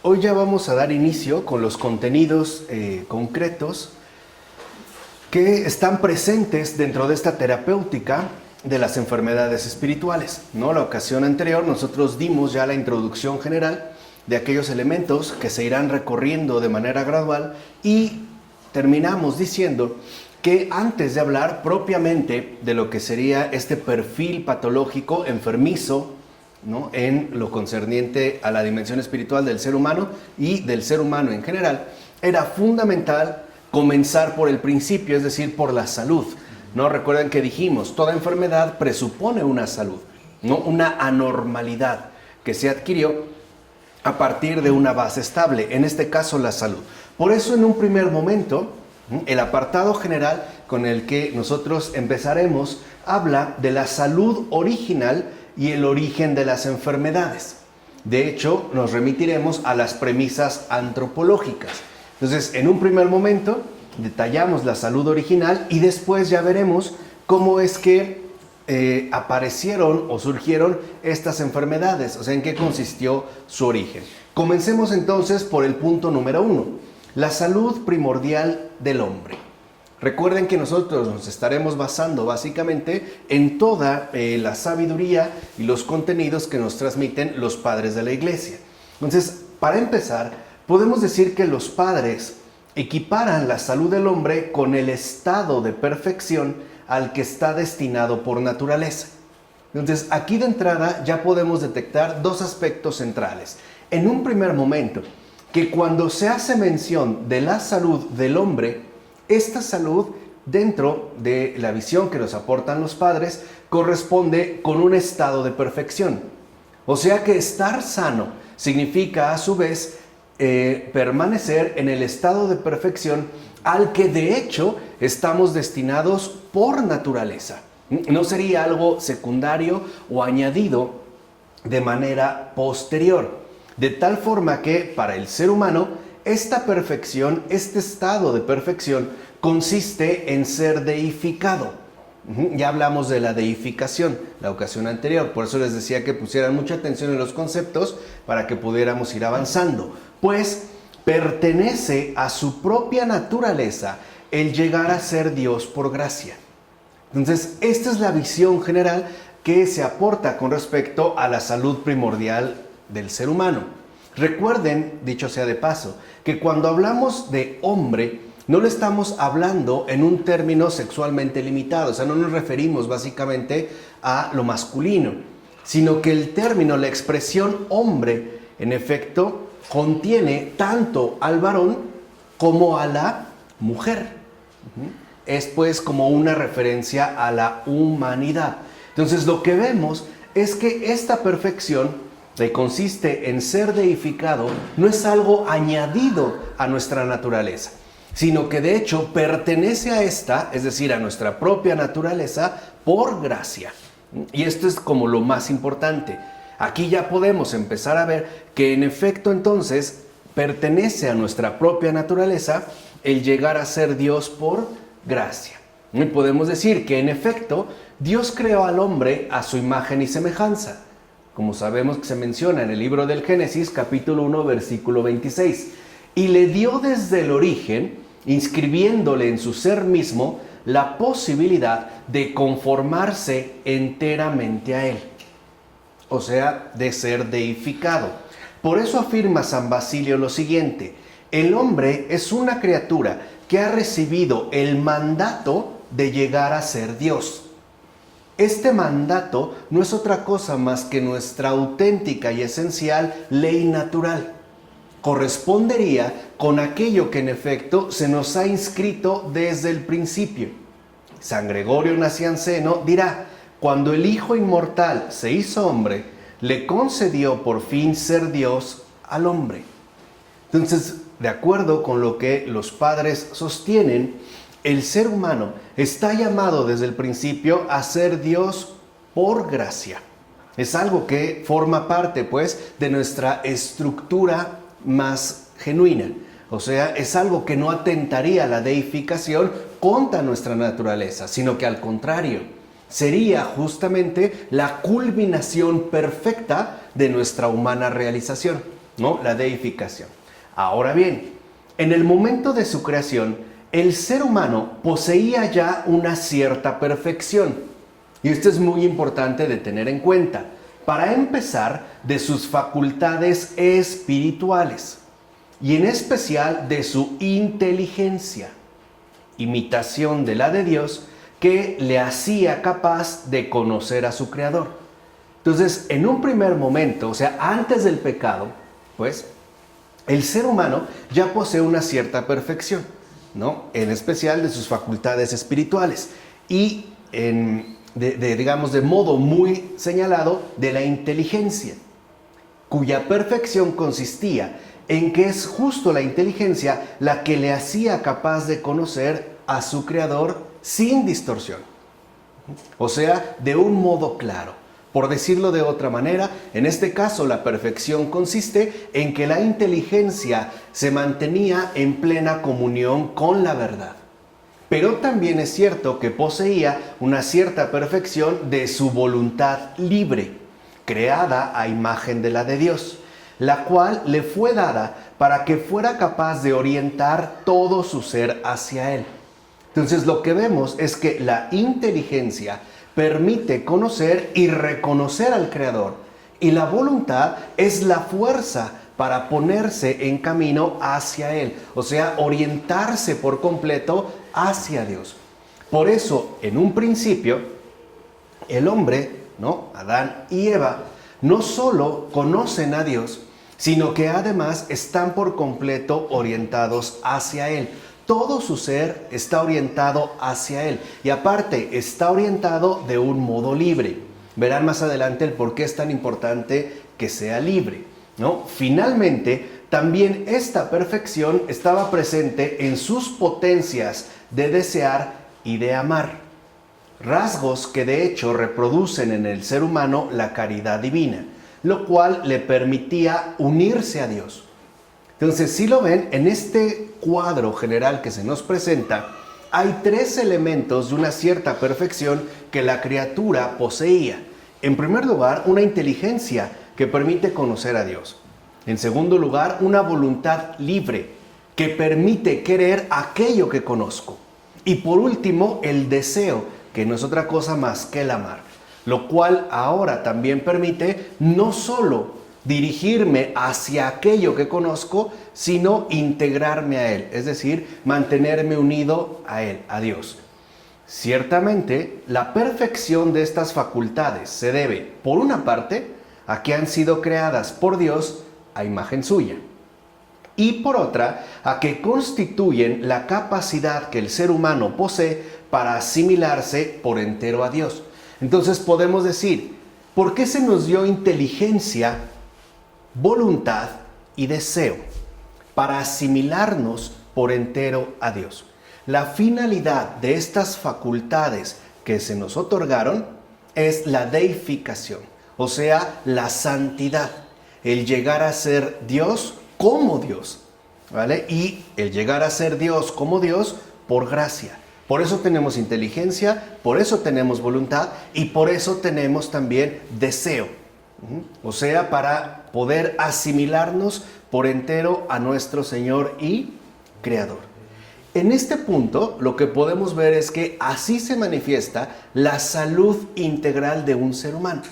hoy ya vamos a dar inicio con los contenidos concretos que están presentes dentro de esta terapéutica de las enfermedades espirituales, ¿no? La ocasión anterior nosotros dimos ya la introducción general de aquellos elementos que se irán recorriendo de manera gradual y terminamos diciendo que antes de hablar propiamente de lo que sería este perfil patológico enfermizo, ¿no?, en lo concerniente a la dimensión espiritual del ser humano y del ser humano en general, era fundamental comenzar por el principio, es decir, por la salud, ¿no? Recuerden que dijimos, toda enfermedad presupone una salud, ¿no?, una anormalidad que se adquirió a partir de una base estable, en este caso la salud. Por eso en un primer momento, el apartado general con el que nosotros empezaremos habla de la salud original y el origen de las enfermedades. De hecho, nos remitiremos a las premisas antropológicas. Entonces, en un primer momento, detallamos la salud original y después ya veremos cómo es que aparecieron o surgieron estas enfermedades, o sea, en qué consistió su origen. Comencemos entonces por el punto número 1, la salud primordial del hombre. Recuerden que nosotros nos estaremos basando básicamente en toda la sabiduría y los contenidos que nos transmiten los padres de la Iglesia. Entonces, para empezar, podemos decir que los padres equiparan la salud del hombre con el estado de perfección al que está destinado por naturaleza. Entonces, aquí de entrada ya podemos detectar dos aspectos centrales. En un primer momento, que cuando se hace mención de la salud del hombre, esta salud, dentro de la visión que nos aportan los padres, corresponde con un estado de perfección. O sea que estar sano significa a su vez permanecer en el estado de perfección al que de hecho estamos destinados por naturaleza. No sería algo secundario o añadido de manera posterior. De tal forma que para el ser humano esta perfección, este estado de perfección, consiste en ser deificado. Ya hablamos de la deificación la ocasión anterior, por eso les decía que pusieran mucha atención en los conceptos para que pudiéramos ir avanzando. Pues pertenece a su propia naturaleza el llegar a ser Dios por gracia. Entonces, esta es la visión general que se aporta con respecto a la salud primordial del ser humano. Recuerden, dicho sea de paso, que cuando hablamos de hombre, no le estamos hablando en un término sexualmente limitado, o sea, no nos referimos básicamente a lo masculino, sino que el término, la expresión hombre, en efecto, contiene tanto al varón como a la mujer. Es pues como una referencia a la humanidad. Entonces, lo que vemos es que esta perfección que consiste en ser deificado no es algo añadido a nuestra naturaleza, sino que de hecho pertenece a esta, es decir, a nuestra propia naturaleza por gracia. Y esto es como lo más importante. Aquí ya podemos empezar a ver que en efecto entonces pertenece a nuestra propia naturaleza el llegar a ser Dios por gracia. Y podemos decir que en efecto Dios creó al hombre a su imagen y semejanza, como sabemos que se menciona en el libro del Génesis, capítulo 1, versículo 26. Y le dio desde el origen, inscribiéndole en su ser mismo, la posibilidad de conformarse enteramente a él. O sea, de ser deificado. Por eso afirma San Basilio lo siguiente: el hombre es una criatura que ha recibido el mandato de llegar a ser Dios. Este mandato no es otra cosa más que nuestra auténtica y esencial ley natural. Correspondería con aquello que en efecto se nos ha inscrito desde el principio. San Gregorio Nacianceno dirá: cuando el Hijo inmortal se hizo hombre, le concedió por fin ser Dios al hombre. Entonces, de acuerdo con lo que los padres sostienen, el ser humano está llamado desde el principio a ser Dios por gracia. Es algo que forma parte, pues, de nuestra estructura más genuina. O sea, es algo que no atentaría la deificación contra nuestra naturaleza, sino que al contrario, sería justamente la culminación perfecta de nuestra humana realización. ¿no? La deificación. Ahora bien, en el momento de su creación, el ser humano poseía ya una cierta perfección. Y esto es muy importante de tener en cuenta. Para empezar, de sus facultades espirituales y en especial de su inteligencia, imitación de la de Dios, que le hacía capaz de conocer a su Creador. Entonces, en un primer momento, o sea, antes del pecado, pues, el ser humano ya posee una cierta perfección, ¿no? En especial de sus facultades espirituales y digamos, de modo muy señalado, de la inteligencia, cuya perfección consistía en que es justo la inteligencia la que le hacía capaz de conocer a su Creador sin distorsión. O sea, de un modo claro. Por decirlo de otra manera, en este caso la perfección consiste en que la inteligencia se mantenía en plena comunión con la verdad. Pero también es cierto que poseía una cierta perfección de su voluntad libre, creada a imagen de la de Dios, la cual le fue dada para que fuera capaz de orientar todo su ser hacia Él. Entonces lo que vemos es que la inteligencia permite conocer y reconocer al Creador, y la voluntad es la fuerza para ponerse en camino hacia Él, o sea, orientarse por completo hacia Dios. Por eso, en un principio, el hombre, ¿no? Adán y Eva, no solo conocen a Dios, sino que además están por completo orientados hacia Él. Todo su ser está orientado hacia Él y aparte está orientado de un modo libre. Verán más adelante el por qué es tan importante que sea libre, ¿no? Finalmente, también esta perfección estaba presente en sus potencias de desear y de amar. Rasgos que de hecho reproducen en el ser humano la caridad divina, lo cual le permitía unirse a Dios. Entonces, si lo ven, en este cuadro general que se nos presenta, hay tres elementos de una cierta perfección que la criatura poseía. En primer lugar, una inteligencia que permite conocer a Dios. En segundo lugar, una voluntad libre que permite querer aquello que conozco. Y por último, el deseo, que no es otra cosa más que el amar, lo cual ahora también permite no solo dirigirme hacia aquello que conozco, sino integrarme a Él, es decir, mantenerme unido a Él, a Dios. Ciertamente, la perfección de estas facultades se debe, por una parte, a que han sido creadas por Dios a imagen suya, y por otra, a que constituyen la capacidad que el ser humano posee para asimilarse por entero a Dios. Entonces podemos decir, ¿por qué se nos dio inteligencia, voluntad y deseo? Para asimilarnos por entero a Dios. La finalidad de estas facultades que se nos otorgaron es la deificación, o sea, la santidad, el llegar a ser Dios como Dios, ¿vale? Y el llegar a ser Dios como Dios por gracia. Por eso tenemos inteligencia, por eso tenemos voluntad y por eso tenemos también deseo. O sea, para poder asimilarnos por entero a nuestro Señor y Creador. En este punto, lo que podemos ver es que así se manifiesta la salud integral de un ser humano.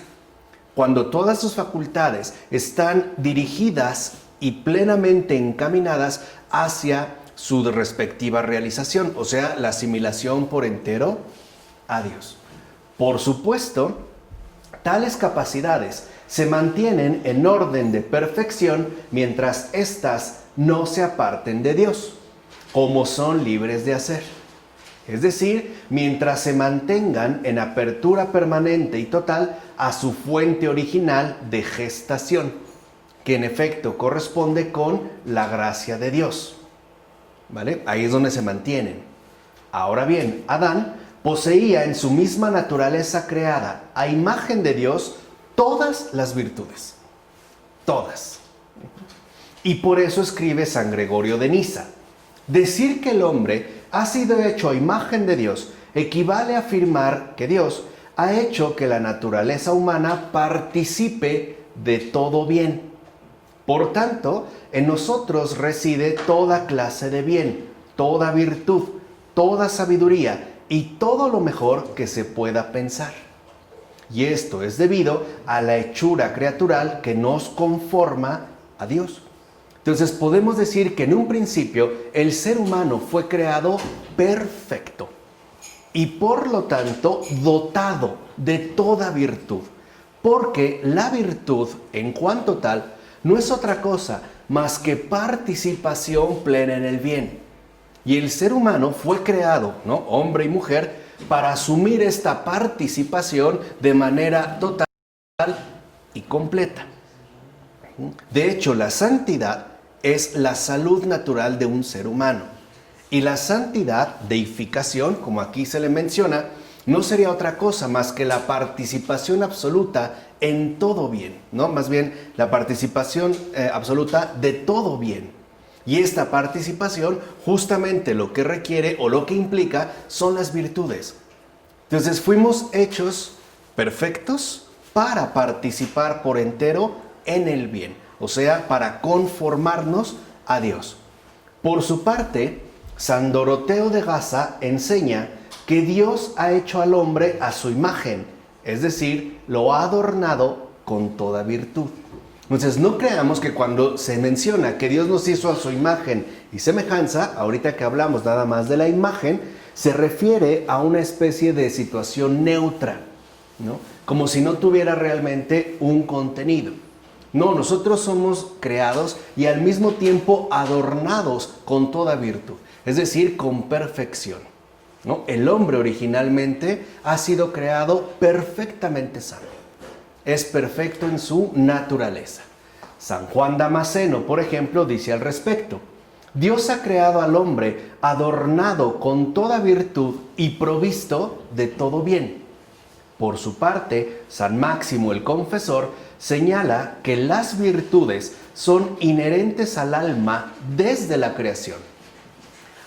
Cuando todas sus facultades están dirigidas y plenamente encaminadas hacia su respectiva realización, o sea, la asimilación por entero a Dios. Por supuesto, tales capacidades se mantienen en orden de perfección mientras éstas no se aparten de Dios, como son libres de hacer. Es decir, mientras se mantengan en apertura permanente y total a su fuente original de gestación, que en efecto corresponde con la gracia de Dios. ¿Vale? Ahí es donde se mantienen. Ahora bien, Adán poseía en su misma naturaleza creada a imagen de Dios todas las virtudes. Todas. Y por eso escribe San Gregorio de Niza: decir que el hombre ha sido hecho a imagen de Dios equivale a afirmar que Dios ha hecho que la naturaleza humana participe de todo bien. Por tanto, en nosotros reside toda clase de bien, toda virtud, toda sabiduría y todo lo mejor que se pueda pensar. Y esto es debido a la hechura criatural que nos conforma a Dios. Entonces podemos decir que en un principio el ser humano fue creado perfecto y por lo tanto dotado de toda virtud. Porque la virtud, en cuanto tal, no es otra cosa más que participación plena en el bien. Y el ser humano fue creado, ¿no?, hombre y mujer, para asumir esta participación de manera total y completa. De hecho, la santidad es la salud natural de un ser humano. Y la santidad, deificación, como aquí se le menciona, no sería otra cosa más que la participación absoluta en todo bien, ¿no? Más bien, la participación absoluta de todo bien. Y esta participación, justamente lo que requiere o lo que implica son las virtudes. Entonces, fuimos hechos perfectos para participar por entero en el bien, o sea, para conformarnos a Dios. Por su parte, San Doroteo de Gaza enseña que Dios ha hecho al hombre a su imagen, es decir, lo ha adornado con toda virtud. Entonces, no creamos que cuando se menciona que Dios nos hizo a su imagen y semejanza, ahorita que hablamos nada más de la imagen, se refiere a una especie de situación neutra, ¿no? Como si no tuviera realmente un contenido. No, nosotros somos creados y al mismo tiempo adornados con toda virtud, es decir, con perfección, ¿no? El hombre originalmente ha sido creado perfectamente sano. Es perfecto en su naturaleza. San Juan Damasceno, por ejemplo, dice al respecto: Dios ha creado al hombre adornado con toda virtud y provisto de todo bien. Por su parte, San Máximo el Confesor señala que las virtudes son inherentes al alma desde la creación.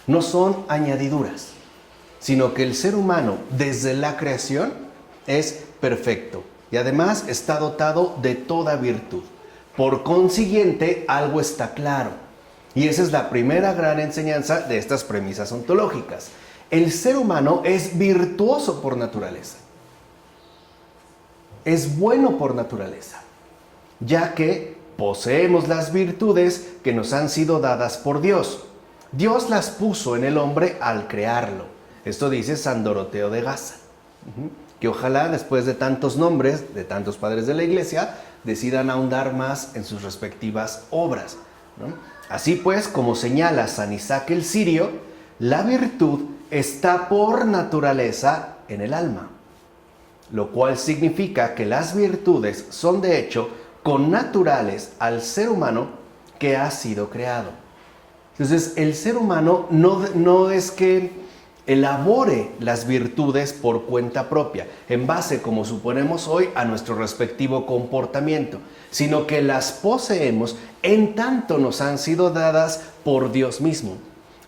No son añadiduras, sino que el ser humano desde la creación es perfecto y además está dotado de toda virtud. Por consiguiente, algo está claro. Y esa es la primera gran enseñanza de estas premisas ontológicas. El ser humano es virtuoso por naturaleza. Es bueno por naturaleza, ya que poseemos las virtudes que nos han sido dadas por Dios. Dios las puso en el hombre al crearlo. Esto dice San Doroteo de Gaza. Que ojalá después de tantos nombres, de tantos padres de la Iglesia, decidan ahondar más en sus respectivas obras, ¿no? Así pues, como señala San Isaac el Sirio, la virtud está por naturaleza en el alma, lo cual significa que las virtudes son de hecho connaturales al ser humano que ha sido creado. Entonces, el ser humano no es que elabore las virtudes por cuenta propia, en base, como suponemos hoy, a nuestro respectivo comportamiento, sino que las poseemos en tanto nos han sido dadas por Dios mismo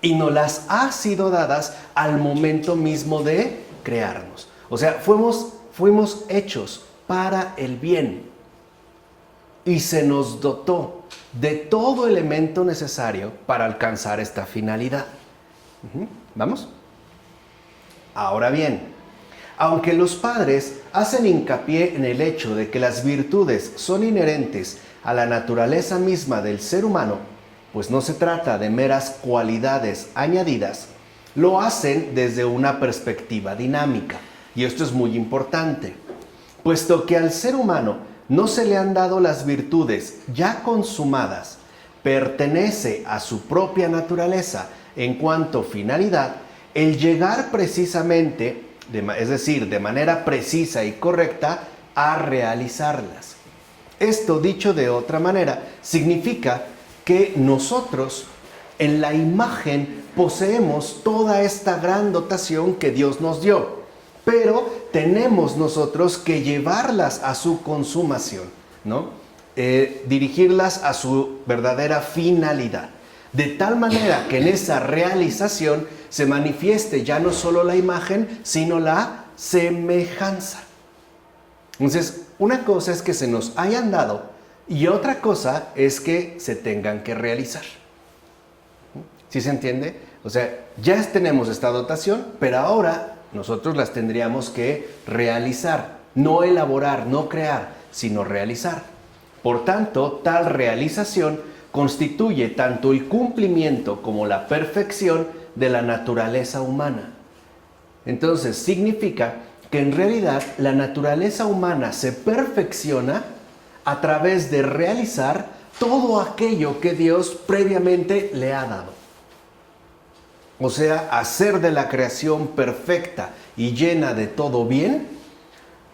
y nos las ha sido dadas al momento mismo de crearnos. O sea, fuimos hechos para el bien y se nos dotó de todo elemento necesario para alcanzar esta finalidad. ¿Vamos? Ahora bien, aunque los padres hacen hincapié en el hecho de que las virtudes son inherentes a la naturaleza misma del ser humano, pues no se trata de meras cualidades añadidas, lo hacen desde una perspectiva dinámica. Y esto es muy importante, puesto que al ser humano no se le han dado las virtudes ya consumadas, pertenece a su propia naturaleza en cuanto finalidad, el llegar precisamente, es decir, de manera precisa y correcta, a realizarlas. Esto, dicho de otra manera, significa que nosotros en la imagen poseemos toda esta gran dotación que Dios nos dio, pero tenemos nosotros que llevarlas a su consumación, ¿no? Dirigirlas a su verdadera finalidad. De tal manera que en esa realización se manifieste ya no solo la imagen, sino la semejanza. Entonces, una cosa es que se nos hayan dado y otra cosa es que se tengan que realizar. ¿Sí se entiende? O sea, ya tenemos esta dotación, pero ahora nosotros las tendríamos que realizar, no elaborar, no crear, sino realizar. Por tanto, tal realización constituye tanto el cumplimiento como la perfección de la naturaleza humana. Entonces, significa que en realidad la naturaleza humana se perfecciona a través de realizar todo aquello que Dios previamente le ha dado. O sea, hacer de la creación perfecta y llena de todo bien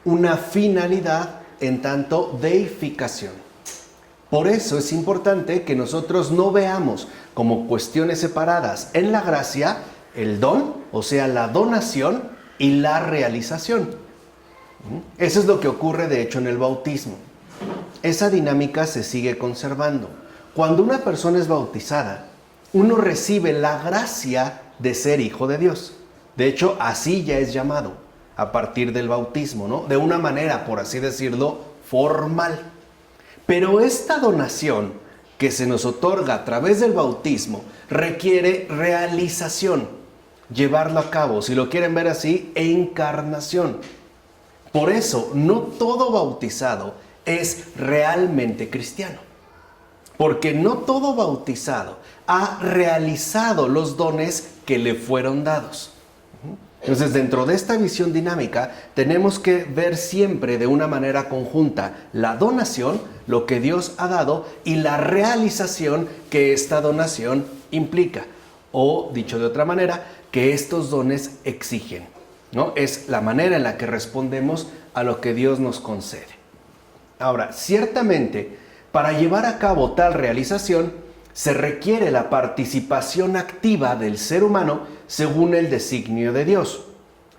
una finalidad en tanto deificación. Por eso es importante que nosotros no veamos como cuestiones separadas en la gracia el don, o sea, la donación y la realización. Eso es lo que ocurre de hecho en el bautismo. Esa dinámica se sigue conservando. Cuando una persona es bautizada, uno recibe la gracia de ser hijo de Dios. De hecho, así ya es llamado a partir del bautismo, ¿no? De una manera, por así decirlo, formal. Pero esta donación que se nos otorga a través del bautismo requiere realización, llevarlo a cabo, si lo quieren ver así, encarnación. Por eso, no todo bautizado es realmente cristiano, porque no todo bautizado ha realizado los dones que le fueron dados. Entonces, dentro de esta visión dinámica, tenemos que ver siempre de una manera conjunta la donación, lo que Dios ha dado, y la realización que esta donación implica. O, dicho de otra manera, que estos dones exigen, ¿no? Es la manera en la que respondemos a lo que Dios nos concede. Ahora, ciertamente, para llevar a cabo tal realización, se requiere la participación activa del ser humano según el designio de Dios.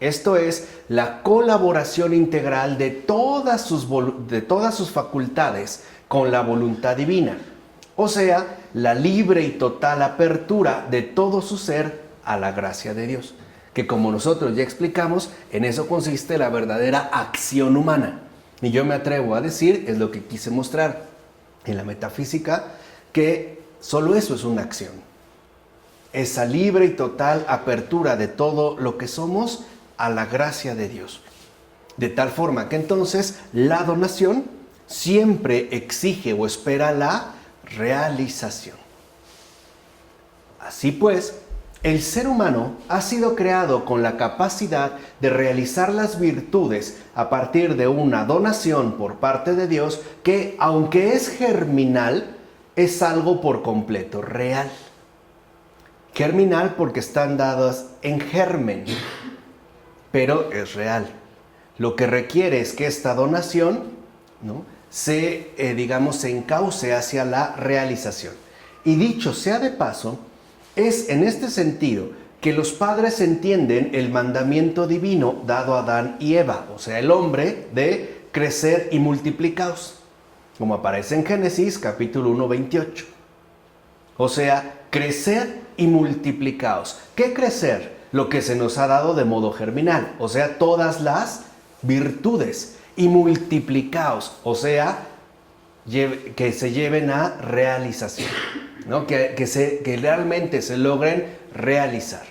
Esto es, la colaboración integral de todas sus facultades con la voluntad divina. O sea, la libre y total apertura de todo su ser a la gracia de Dios. Que como nosotros ya explicamos, en eso consiste la verdadera acción humana. Y yo me atrevo a decir, es lo que quise mostrar en la metafísica, que solo eso es una acción. Esa libre y total apertura de todo lo que somos a la gracia de Dios. De tal forma que entonces la donación siempre exige o espera la realización. Así pues, el ser humano ha sido creado con la capacidad de realizar las virtudes a partir de una donación por parte de Dios que, aunque es germinal, es algo por completo real. Germinal porque están dadas en germen, pero es real. Lo que requiere es que esta donación, ¿no?, se encauce hacia la realización. Y dicho sea de paso, es en este sentido que los padres entienden el mandamiento divino dado a Adán y Eva, o sea, el hombre, de crecer y multiplicaos, como aparece en Génesis capítulo 1, 28. O sea, crecer y multiplicaos. ¿Qué crecer? Lo que se nos ha dado de modo germinal, o sea, todas las virtudes. Y multiplicaos, o sea, que se lleven a realización, ¿no? Que realmente se logren realizar.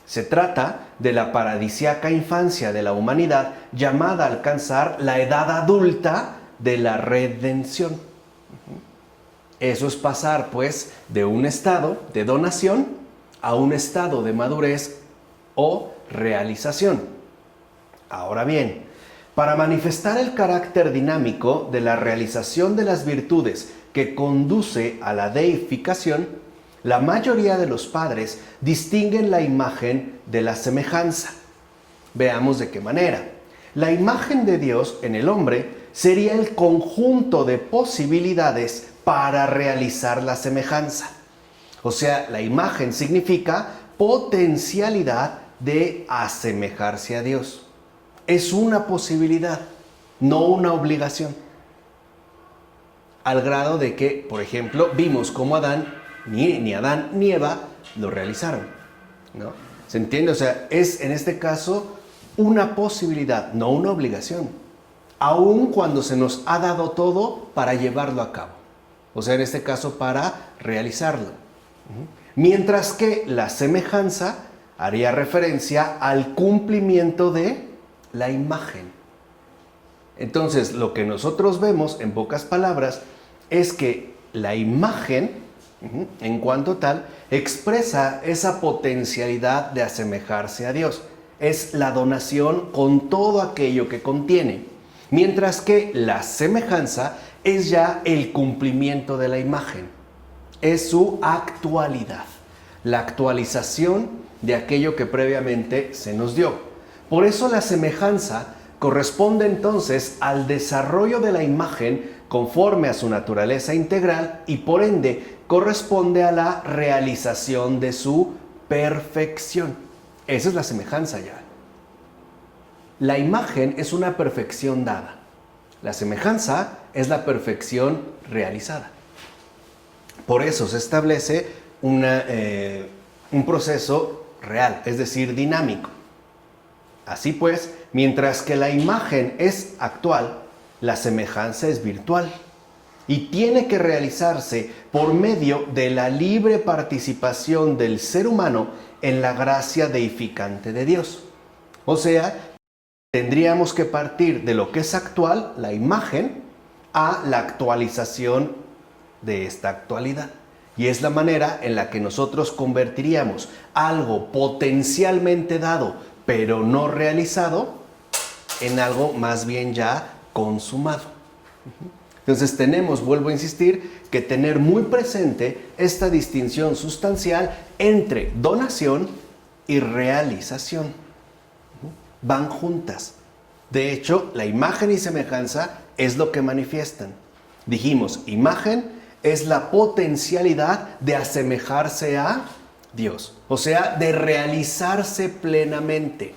Se trata de la paradisíaca infancia de la humanidad llamada a alcanzar la edad adulta de la redención. Eso es pasar, pues, de un estado de donación a un estado de madurez o realización. Ahora bien, para manifestar el carácter dinámico de la realización de las virtudes que conduce a la deificación, la mayoría de los padres distinguen la imagen de la semejanza. Veamos de qué manera. La imagen de Dios en el hombre sería el conjunto de posibilidades para realizar la semejanza. O sea, la imagen significa potencialidad de asemejarse a Dios. Es una posibilidad, no una obligación. Al grado de que, por ejemplo, vimos cómo ni Adán ni Eva lo realizaron, ¿no? ¿Se entiende? O sea, es en este caso una posibilidad, no una obligación. aun cuando se nos ha dado todo para llevarlo a cabo. O sea, en este caso, para realizarlo. Mientras que la semejanza haría referencia al cumplimiento de la imagen. Entonces, lo que nosotros vemos, en pocas palabras, es que la imagen, en cuanto tal, expresa esa potencialidad de asemejarse a Dios. Es la donación con todo aquello que contiene. Mientras que la semejanza es ya el cumplimiento de la imagen. Es su actualidad. La actualización de aquello que previamente se nos dio. Por eso la semejanza corresponde entonces al desarrollo de la imagen conforme a su naturaleza integral y por ende corresponde a la realización de su perfección. Esa es la semejanza ya. La imagen es una perfección dada. La semejanza es la perfección realizada. Por eso se establece un proceso real, es decir, dinámico. Así pues, mientras que la imagen es actual, la semejanza es virtual y tiene que realizarse por medio de la libre participación del ser humano en la gracia deificante de Dios. O sea, tendríamos que partir de lo que es actual, la imagen, a la actualización de esta actualidad. Y es la manera en la que nosotros convertiríamos algo potencialmente dado, pero no realizado, en algo más bien ya consumado. Entonces tenemos, vuelvo a insistir, que tener muy presente esta distinción sustancial entre donación y realización. Van juntas. De hecho, la imagen y semejanza es lo que manifiestan. Dijimos, imagen es la potencialidad de asemejarse a Dios, o sea, de realizarse plenamente.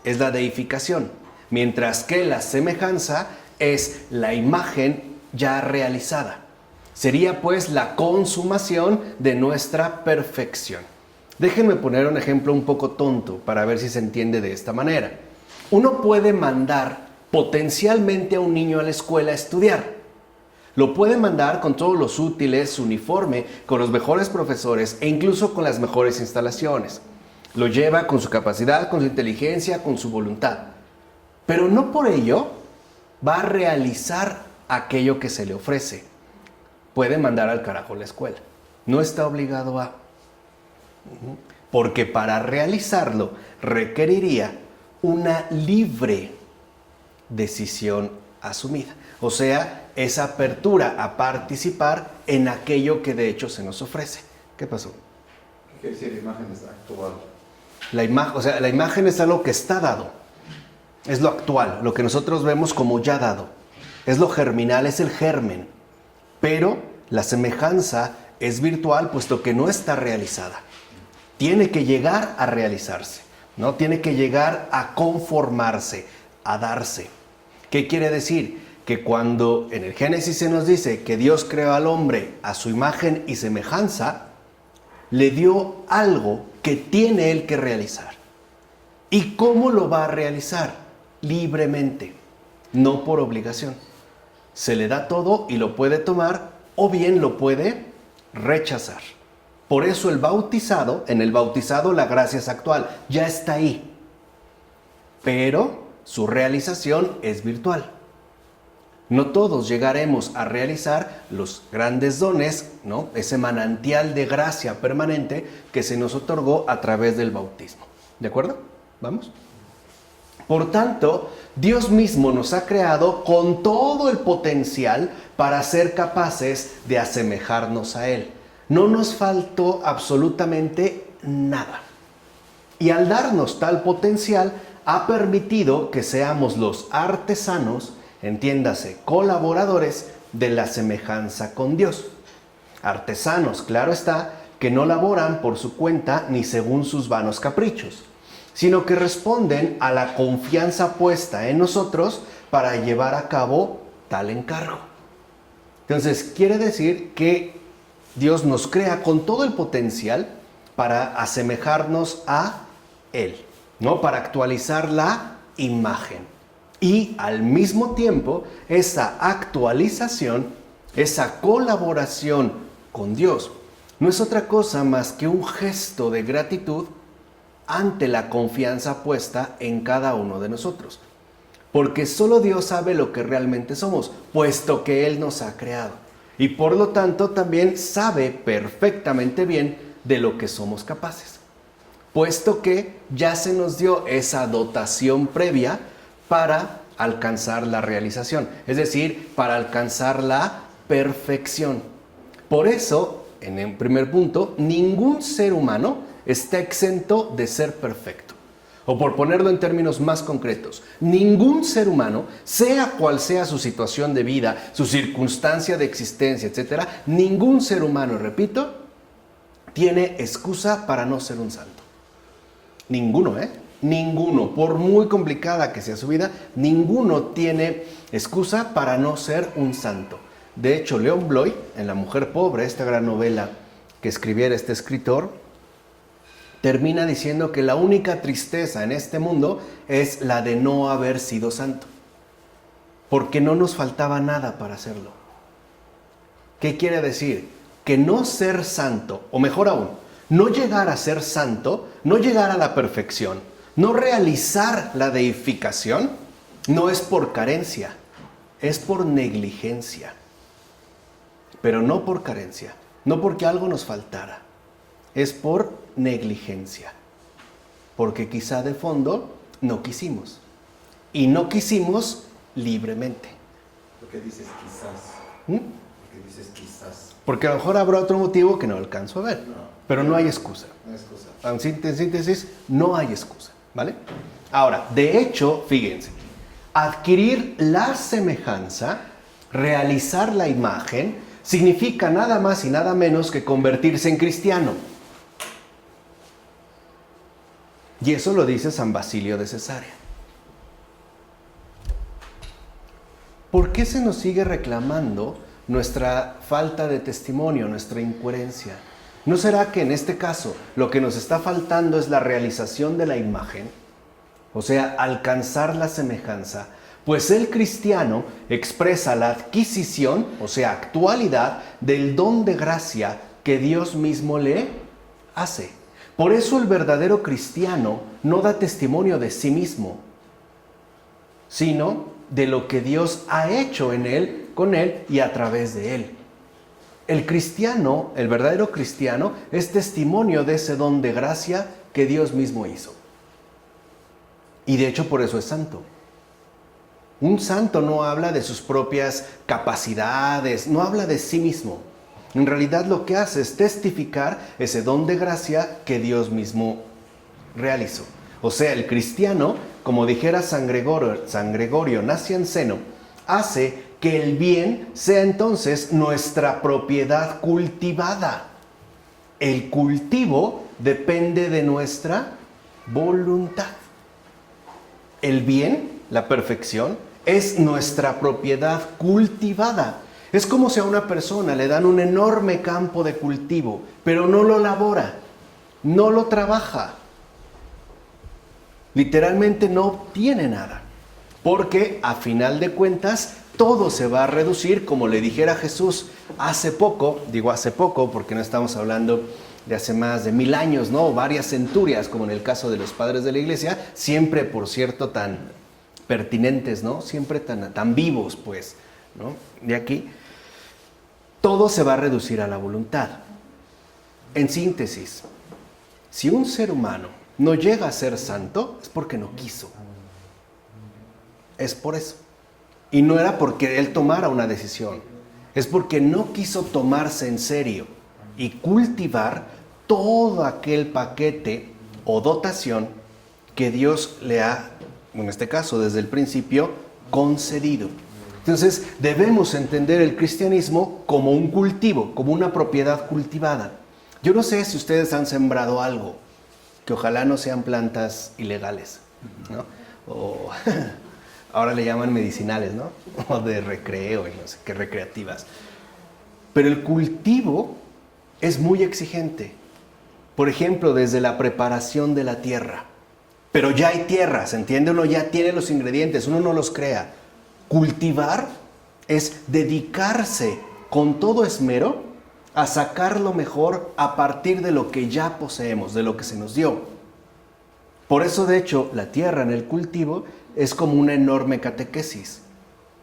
Es la deificación, mientras que la semejanza es la imagen ya realizada. Sería pues la consumación de nuestra perfección. Déjenme poner un ejemplo un poco tonto para ver si se entiende de esta manera. Uno puede mandar potencialmente a un niño a la escuela a estudiar. Lo puede mandar con todos los útiles, su uniforme, con los mejores profesores e incluso con las mejores instalaciones. Lo lleva con su capacidad, con su inteligencia, con su voluntad. Pero no por ello va a realizar aquello que se le ofrece. Puede mandar al carajo la escuela. No está obligado a. Porque para realizarlo requeriría una libre decisión asumida. O sea, esa apertura a participar en aquello que de hecho se nos ofrece. ¿Qué pasó? ¿Qué quiere decir la imagen es actual? La imagen es algo que está dado. Es lo actual, lo que nosotros vemos como ya dado. Es lo germinal, es el germen. Pero la semejanza es virtual puesto que no está realizada. Tiene que llegar a realizarse, ¿no? Tiene que llegar a conformarse, a darse. ¿Qué quiere decir? Que cuando en el Génesis se nos dice que Dios creó al hombre a su imagen y semejanza, le dio algo que tiene él que realizar. ¿Y cómo lo va a realizar? Libremente, no por obligación. Se le da todo y lo puede tomar o bien lo puede rechazar. Por eso el bautizado, en el bautizado la gracia es actual, ya está ahí. Pero su realización es virtual. No todos llegaremos a realizar los grandes dones, ¿no? Ese manantial de gracia permanente que se nos otorgó a través del bautismo. ¿De acuerdo? ¿Vamos? Por tanto, Dios mismo nos ha creado con todo el potencial para ser capaces de asemejarnos a Él. No nos faltó absolutamente nada. Y al darnos tal potencial, ha permitido que seamos los artesanos, entiéndase, colaboradores de la semejanza con Dios. Artesanos, claro está, que no laboran por su cuenta ni según sus vanos caprichos, sino que responden a la confianza puesta en nosotros para llevar a cabo tal encargo. Entonces, quiere decir que Dios nos crea con todo el potencial para asemejarnos a Él, ¿no? Para actualizar la imagen. Y al mismo tiempo, esa actualización, esa colaboración con Dios, no es otra cosa más que un gesto de gratitud ante la confianza puesta en cada uno de nosotros. Porque solo Dios sabe lo que realmente somos, puesto que Él nos ha creado. Y por lo tanto también sabe perfectamente bien de lo que somos capaces. Puesto que ya se nos dio esa dotación previa para alcanzar la realización. Es decir, para alcanzar la perfección. Por eso, en el primer punto, ningún ser humano está exento de ser perfecto. O por ponerlo en términos más concretos, ningún ser humano, sea cual sea su situación de vida, su circunstancia de existencia, etc., ningún ser humano, repito, tiene excusa para no ser un santo. Ninguno, Ninguno, por muy complicada que sea su vida, ninguno tiene excusa para no ser un santo. De hecho, León Bloy, en La mujer pobre, esta gran novela que escribiera este escritor, termina diciendo que la única tristeza en este mundo es la de no haber sido santo. Porque no nos faltaba nada para hacerlo. ¿Qué quiere decir? Que no ser santo, o mejor aún, no llegar a ser santo, no llegar a la perfección, no realizar la deificación, no es por carencia, es por negligencia. Pero no por carencia, no porque algo nos faltara, es por negligencia. Porque quizá de fondo no quisimos. Y no quisimos libremente. ¿Por qué dices quizás? ¿Mm? ¿Por qué dices quizás? Porque a lo mejor habrá otro motivo que no alcanzo a ver. No. Pero no hay excusa. No hay excusa. En síntesis, no hay excusa, ¿vale? Ahora, de hecho, fíjense, adquirir la semejanza, realizar la imagen, significa nada más y nada menos que convertirse en cristiano. Y eso lo dice San Basilio de Cesarea. ¿Por qué se nos sigue reclamando nuestra falta de testimonio, nuestra incoherencia? ¿No será que en este caso lo que nos está faltando es la realización de la imagen? O sea, alcanzar la semejanza. Pues el cristiano expresa la adquisición, o sea, actualidad del don de gracia que Dios mismo le hace. Por eso el verdadero cristiano no da testimonio de sí mismo, sino de lo que Dios ha hecho en él, con él y a través de él. El cristiano, el verdadero cristiano, es testimonio de ese don de gracia que Dios mismo hizo. Y de hecho por eso es santo. Un santo no habla de sus propias capacidades, no habla de sí mismo. En realidad lo que hace es testificar ese don de gracia que Dios mismo realizó. O sea, el cristiano, como dijera San Gregorio Nacianceno, hace que el bien sea entonces nuestra propiedad cultivada. El cultivo depende de nuestra voluntad. El bien, la perfección, es nuestra propiedad cultivada. Es como si a una persona le dan un enorme campo de cultivo, pero no lo labora, no lo trabaja. Literalmente no obtiene nada, porque a final de cuentas todo se va a reducir, como le dijera Jesús hace poco, digo hace poco porque no estamos hablando de hace más de 1000 años, ¿no? Varias centurias, como en el caso de los padres de la iglesia, siempre, por cierto, tan pertinentes, ¿no? Siempre tan vivos, pues, ¿no? De aquí, todo se va a reducir a la voluntad. En síntesis, si un ser humano no llega a ser santo, es porque no quiso. Es por eso. Y no era porque él tomara una decisión, es porque no quiso tomarse en serio y cultivar todo aquel paquete o dotación que Dios le ha, en este caso desde el principio, concedido. Entonces debemos entender el cristianismo como un cultivo, como una propiedad cultivada. Yo no sé si ustedes han sembrado algo, que ojalá no sean plantas ilegales, ¿no? O ahora le llaman medicinales, ¿no? O de recreo y no sé qué, recreativas. Pero el cultivo es muy exigente. Por ejemplo, desde la preparación de la tierra. Pero ya hay tierra, ¿se entiende? Uno ya tiene los ingredientes, uno no los crea. Cultivar es dedicarse con todo esmero a sacar lo mejor a partir de lo que ya poseemos, de lo que se nos dio. Por eso, de hecho, la tierra en el cultivo es como una enorme catequesis.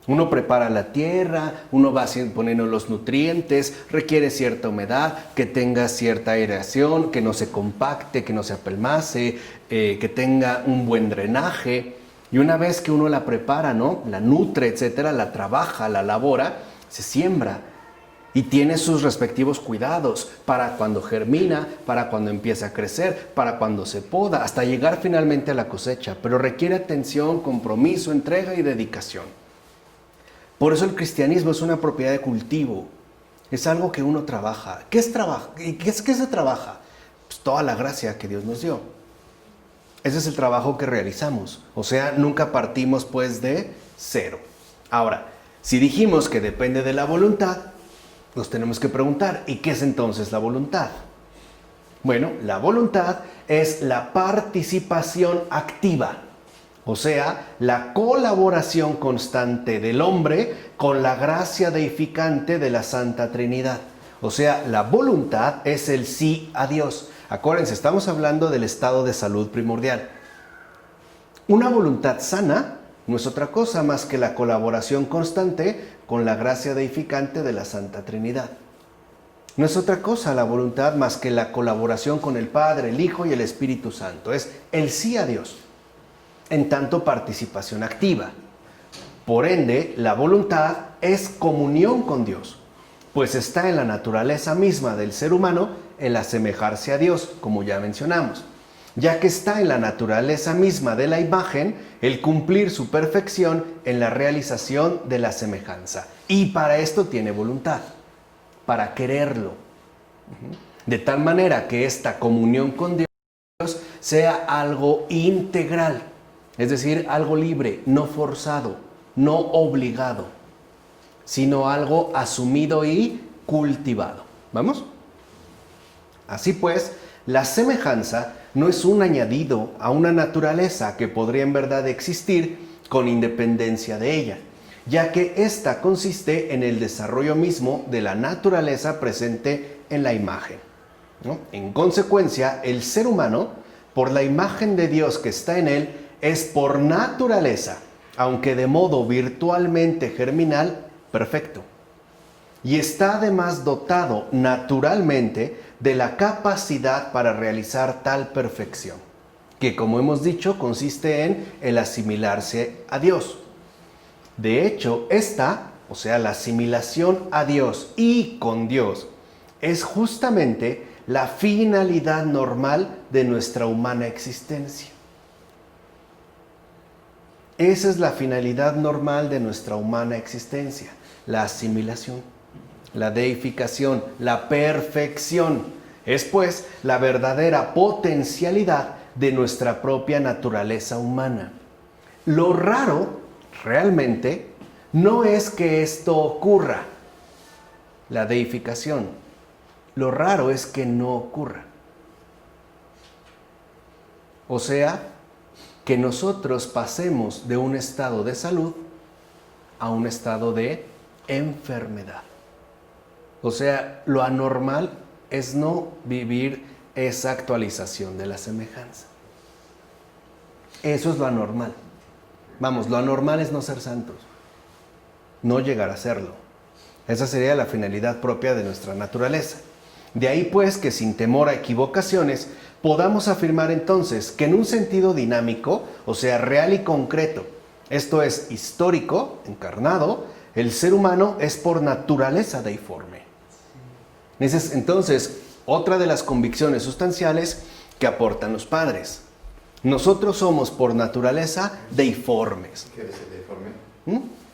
Uno prepara la tierra, uno va poniendo los nutrientes, requiere cierta humedad, que tenga cierta aireación, que no se compacte, que no se apelmace, que tenga un buen drenaje. Y una vez que uno la prepara, ¿no?, la nutre, etcétera, la trabaja, la labora, se siembra y tiene sus respectivos cuidados para cuando germina, para cuando empieza a crecer, para cuando se poda, hasta llegar finalmente a la cosecha. Pero requiere atención, compromiso, entrega y dedicación. Por eso el cristianismo es una propiedad de cultivo. Es algo que uno trabaja. ¿Qué es trabajo? ¿Qué se trabaja? Pues toda la gracia que Dios nos dio. Ese es el trabajo que realizamos. O sea, nunca partimos pues de cero. Ahora, si dijimos que depende de la voluntad, nos tenemos que preguntar, ¿y qué es entonces la voluntad? Bueno, la voluntad es la participación activa, o sea, la colaboración constante del hombre con la gracia deificante de la Santa Trinidad. O sea, la voluntad es el sí a Dios. Acuérdense, estamos hablando del estado de salud primordial. Una voluntad sana no es otra cosa más que la colaboración constante con la gracia deificante de la Santa Trinidad. No es otra cosa la voluntad más que la colaboración con el Padre, el Hijo y el Espíritu Santo. Es el sí a Dios, en tanto participación activa. Por ende, la voluntad es comunión con Dios, pues está en la naturaleza misma del ser humano el asemejarse a Dios, como ya mencionamos, ya que está en la naturaleza misma de la imagen el cumplir su perfección en la realización de la semejanza. Y para esto tiene voluntad, para quererlo, de tal manera que esta comunión con Dios sea algo integral, es decir, algo libre, no forzado, no obligado, sino algo asumido y cultivado. ¿Vamos? Así pues, la semejanza no es un añadido a una naturaleza que podría en verdad existir con independencia de ella, ya que ésta consiste en el desarrollo mismo de la naturaleza presente en la imagen, ¿no? En consecuencia, el ser humano, por la imagen de Dios que está en él, es por naturaleza, aunque de modo virtualmente germinal, perfecto. Y está además dotado naturalmente de la capacidad para realizar tal perfección, que como hemos dicho consiste en el asimilarse a Dios. De hecho, esta, o sea, la asimilación a Dios y con Dios, es justamente la finalidad normal de nuestra humana existencia. Esa es la finalidad normal de nuestra humana existencia, la asimilación, la deificación, la perfección. Es pues la verdadera potencialidad de nuestra propia naturaleza humana. Lo raro, realmente, no es que esto ocurra, la deificación. Lo raro es que no ocurra. O sea, que nosotros pasemos de un estado de salud a un estado de enfermedad. O sea, lo anormal es no vivir esa actualización de la semejanza. Eso es lo anormal. Vamos, lo anormal es no ser santos, no llegar a serlo. Esa sería la finalidad propia de nuestra naturaleza. De ahí pues que sin temor a equivocaciones podamos afirmar entonces que en un sentido dinámico, o sea, real y concreto, esto es histórico, encarnado, el ser humano es por naturaleza deiforme. Esa es entonces otra de las convicciones sustanciales que aportan los padres. Nosotros somos por naturaleza deiformes. ¿Qué quiere decir deforme?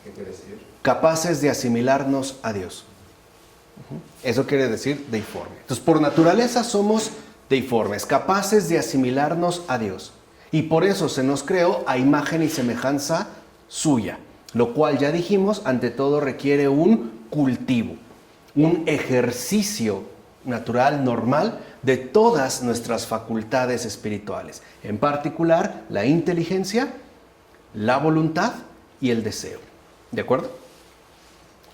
¿Qué quiere decir? Capaces de asimilarnos a Dios. Eso quiere decir deiforme. Entonces, por naturaleza somos deiformes, capaces de asimilarnos a Dios. Y por eso se nos creó a imagen y semejanza suya, lo cual ya dijimos, ante todo requiere un cultivo, un ejercicio natural, normal, de todas nuestras facultades espirituales, en particular la inteligencia, la voluntad y el deseo. ¿De acuerdo?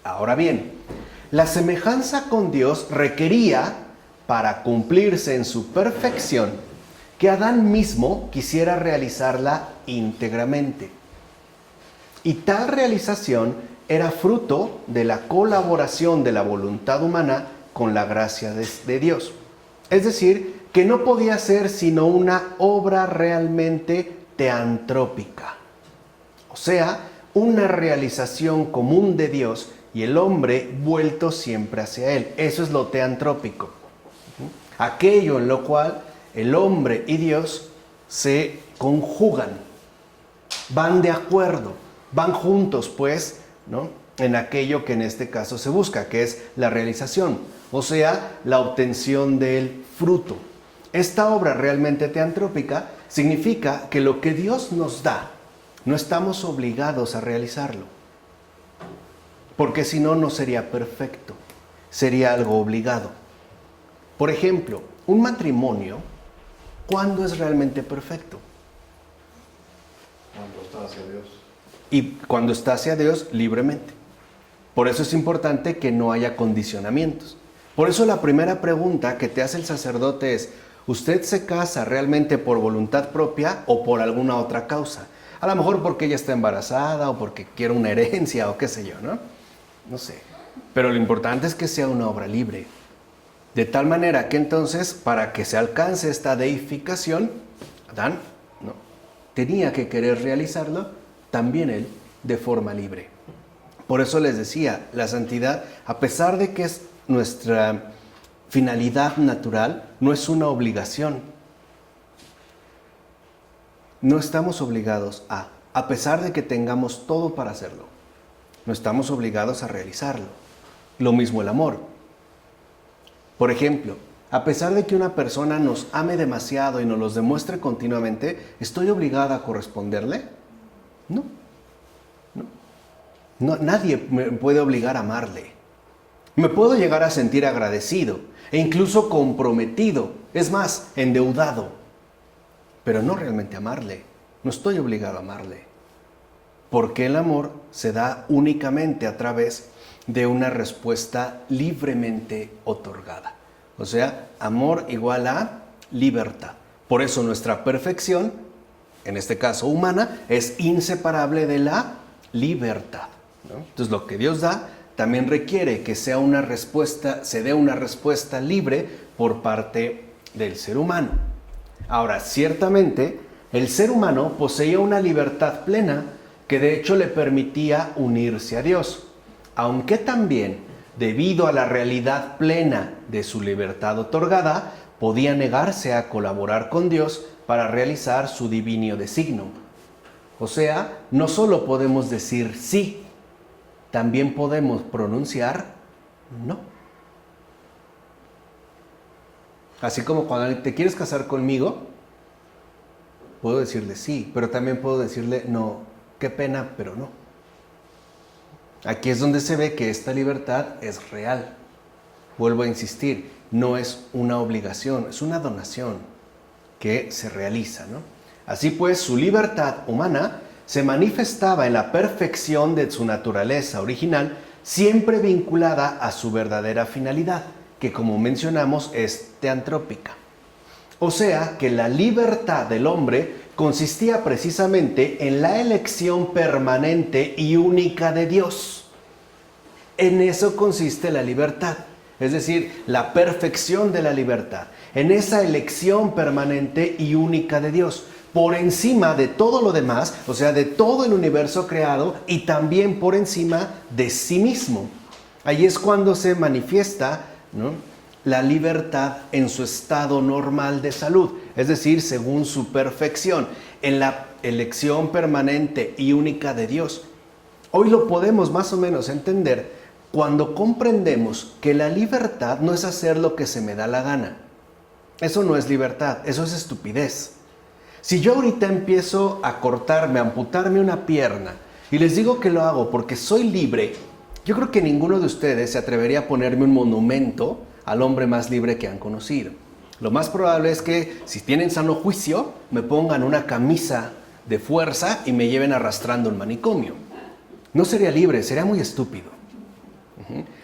Ahora bien, la semejanza con Dios requería, para cumplirse en su perfección, que Adán mismo quisiera realizarla íntegramente. Y tal realización era fruto de la colaboración de la voluntad humana con la gracia de Dios. Es decir, que no podía ser sino una obra realmente teantrópica. O sea, una realización común de Dios y el hombre vuelto siempre hacia Él. Eso es lo teantrópico. Aquello en lo cual el hombre y Dios se conjugan, van de acuerdo, van juntos, pues, ¿no?, en aquello que en este caso se busca, que es la realización, o sea, la obtención del fruto. Esta obra realmente teantrópica significa que lo que Dios nos da, no estamos obligados a realizarlo, porque si no, no sería perfecto, sería algo obligado. Por ejemplo, un matrimonio, ¿cuándo es realmente perfecto? Cuando está hacia Dios. Y cuando está hacia Dios libremente. Por eso es importante que no haya condicionamientos. Por eso la primera pregunta que te hace el sacerdote es: ¿usted se casa realmente por voluntad propia o por alguna otra causa? A lo mejor porque ella está embarazada o porque quiere una herencia o qué sé yo, ¿no? No sé. Pero lo importante es que sea una obra libre. De tal manera que entonces, para que se alcance esta deificación, Adán, ¿no?, tenía que querer realizarlo también él de forma libre. Por eso les decía, la santidad, a pesar de que es nuestra finalidad natural, no es una obligación. No estamos obligados a pesar de que tengamos todo para hacerlo, no estamos obligados a realizarlo. Lo mismo el amor. Por ejemplo, a pesar de que una persona nos ame demasiado y nos los demuestre continuamente, ¿estoy obligada a corresponderle? No. No, nadie me puede obligar a amarle. Me puedo llegar a sentir agradecido e incluso comprometido, es más, endeudado, pero no realmente amarle. No estoy obligado a amarle, porque el amor se da únicamente a través de una respuesta libremente otorgada. O sea, amor igual a libertad. Por eso nuestra perfección, en este caso humana, es inseparable de la libertad, ¿no? Entonces lo que Dios da también requiere que sea una respuesta, se dé una respuesta libre por parte del ser humano. Ahora, ciertamente, el ser humano poseía una libertad plena que de hecho le permitía unirse a Dios, aunque también, debido a la realidad plena de su libertad otorgada, podía negarse a colaborar con Dios para realizar su divino designio. O sea, no solo podemos decir sí, también podemos pronunciar no. Así como cuando te quieres casar conmigo, puedo decirle sí, pero también puedo decirle no, qué pena, pero no. Aquí es donde se ve que esta libertad es real. Vuelvo a insistir, no es una obligación, es una donación que se realiza, ¿no? Así pues, su libertad humana se manifestaba en la perfección de su naturaleza original, siempre vinculada a su verdadera finalidad, que como mencionamos es teantrópica. O sea que la libertad del hombre consistía precisamente en la elección permanente y única de Dios. En eso consiste la libertad, es decir, la perfección de la libertad, en esa elección permanente y única de Dios, por encima de todo lo demás, o sea, de todo el universo creado y también por encima de sí mismo. Ahí es cuando se manifiesta, ¿no?, la libertad en su estado normal de salud, es decir, según su perfección, en la elección permanente y única de Dios. Hoy lo podemos más o menos entender cuando comprendemos que la libertad no es hacer lo que se me da la gana. Eso no es libertad, eso es estupidez. Si yo ahorita empiezo a cortarme, a amputarme una pierna y les digo que lo hago porque soy libre, yo creo que ninguno de ustedes se atrevería a ponerme un monumento al hombre más libre que han conocido. Lo más probable es que si tienen sano juicio, me pongan una camisa de fuerza y me lleven arrastrando un manicomio. No sería libre, sería muy estúpido.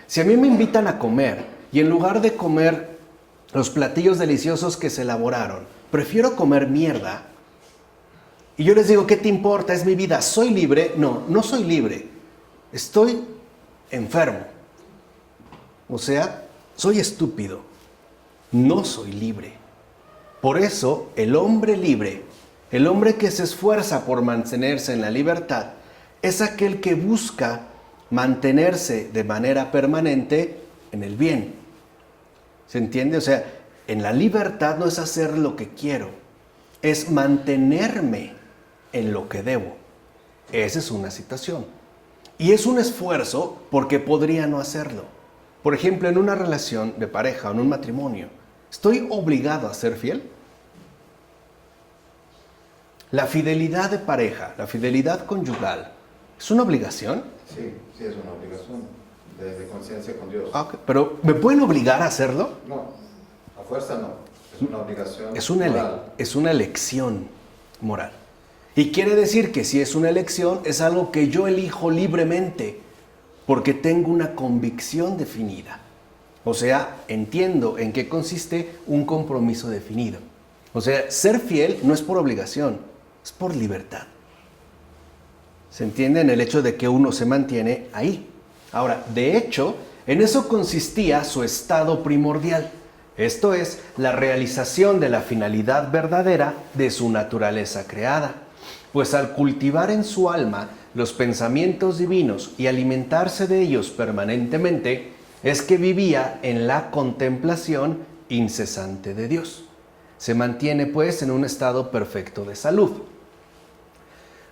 Si a mí me invitan a comer y en lugar de comer los platillos deliciosos que se elaboraron, prefiero comer mierda, y yo les digo, ¿qué te importa? Es mi vida, ¿soy libre? No, no soy libre. Estoy enfermo. O sea, soy estúpido. No soy libre. Por eso, el hombre libre, el hombre que se esfuerza por mantenerse en la libertad, es aquel que busca mantenerse de manera permanente en el bien. ¿Se entiende? O sea, en la libertad no es hacer lo que quiero, es mantenerme en lo que debo. Esa es una situación. Y es un esfuerzo porque podría no hacerlo. Por ejemplo, en una relación de pareja o en un matrimonio, ¿estoy obligado a ser fiel? La fidelidad de pareja, la fidelidad conyugal, ¿es una obligación? Sí, sí es una obligación de conciencia con Dios. Okay, pero ¿me pueden obligar a hacerlo? No, a fuerza no. Es una obligación moral. Es una elección moral. Y quiere decir que si es una elección, es algo que yo elijo libremente, porque tengo una convicción definida. O sea, entiendo en qué consiste un compromiso definido. O sea, ser fiel no es por obligación, es por libertad. ¿Se entiende? En el hecho de que uno se mantiene ahí. Ahora, de hecho, en eso consistía su estado primordial. Esto es, la realización de la finalidad verdadera de su naturaleza creada. Pues al cultivar en su alma los pensamientos divinos y alimentarse de ellos permanentemente, es que vivía en la contemplación incesante de Dios. Se mantiene pues en un estado perfecto de salud.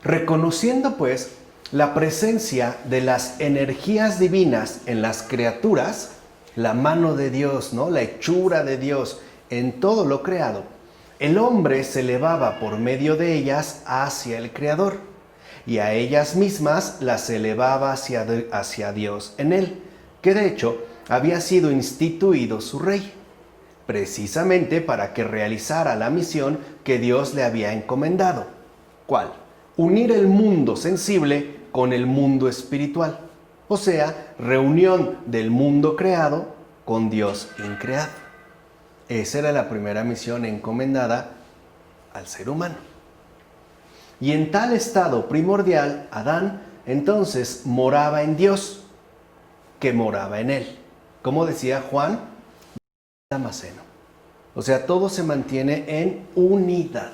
Reconociendo pues la presencia de las energías divinas en las criaturas, la mano de Dios, ¿no? La hechura de Dios en todo lo creado, el hombre se elevaba por medio de ellas hacia el Creador y a ellas mismas las elevaba hacia Dios en él, que de hecho había sido instituido su rey, precisamente para que realizara la misión que Dios le había encomendado. ¿Cuál? Unir el mundo sensible con el mundo espiritual, o sea, reunión del mundo creado con Dios increado. Esa era la primera misión encomendada al ser humano. Y en tal estado primordial, Adán entonces moraba en Dios, que moraba en él. Como decía Juan Damasceno. O sea, todo se mantiene en unidad.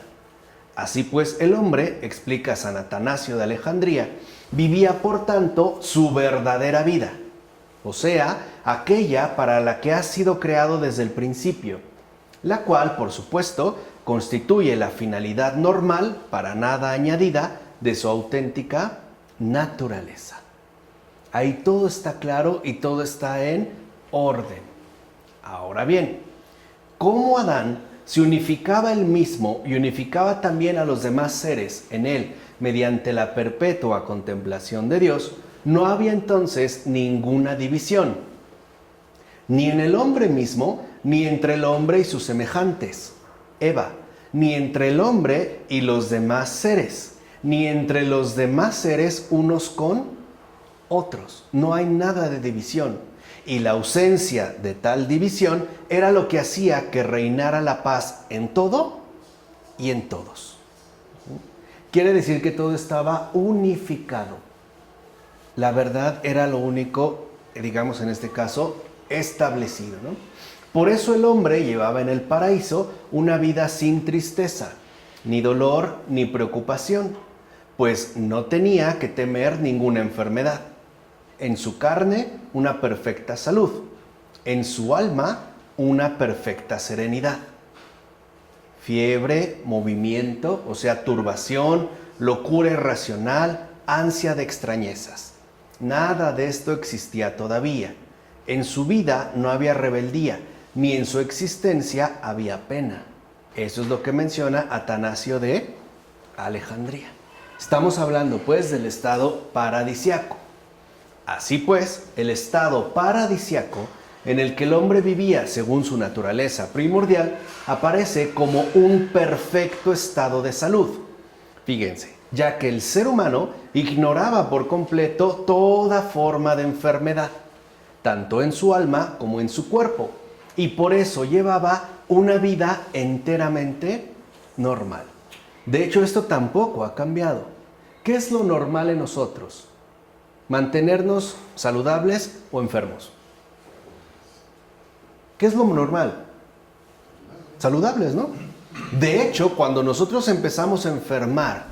Así pues, el hombre, explica San Atanasio de Alejandría, vivía por tanto su verdadera vida, o sea, aquella para la que ha sido creado desde el principio, la cual, por supuesto, constituye la finalidad normal, para nada añadida, de su auténtica naturaleza. Ahí todo está claro y todo está en orden. Ahora bien, ¿cómo Adán se unificaba él mismo y unificaba también a los demás seres en él mediante la perpetua contemplación de Dios? No había entonces ninguna división, ni en el hombre mismo, ni entre el hombre y sus semejantes, Eva, ni entre el hombre y los demás seres, ni entre los demás seres unos con otros. No hay nada de división. Y la ausencia de tal división era lo que hacía que reinara la paz en todo y en todos. Quiere decir que todo estaba unificado. La verdad era lo único, digamos en este caso, establecido, ¿no? Por eso el hombre llevaba en el paraíso una vida sin tristeza, ni dolor, ni preocupación, pues no tenía que temer ninguna enfermedad. En su carne, una perfecta salud. En su alma, una perfecta serenidad. Fiebre, movimiento, o sea, turbación, locura irracional, ansia de extrañezas. Nada de esto existía todavía. En su vida no había rebeldía, ni en su existencia había pena. Eso es lo que menciona Atanasio de Alejandría. Estamos hablando pues del estado paradisiaco. Así pues, el estado paradisiaco en el que el hombre vivía según su naturaleza primordial, aparece como un perfecto estado de salud. Fíjense, ya que el ser humano ignoraba por completo toda forma de enfermedad, tanto en su alma como en su cuerpo, y por eso llevaba una vida enteramente normal. De hecho, esto tampoco ha cambiado. ¿Qué es lo normal en nosotros? ¿Mantenernos saludables o enfermos? ¿Qué es lo normal? Saludables, ¿no? De hecho, cuando nosotros empezamos a enfermar,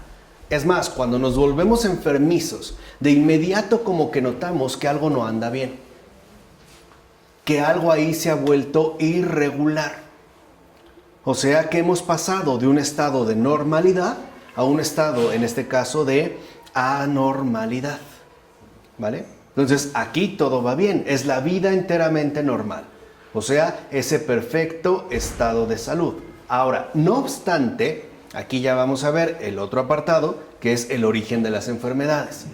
es más, cuando nos volvemos enfermizos, de inmediato como que notamos que algo no anda bien, que algo ahí se ha vuelto irregular. O sea que hemos pasado de un estado de normalidad a un estado, en este caso, de anormalidad. ¿Vale? Entonces, aquí todo va bien, es la vida enteramente normal. O sea, ese perfecto estado de salud. Ahora, no obstante, aquí ya vamos a ver el otro apartado, que es el origen de las enfermedades.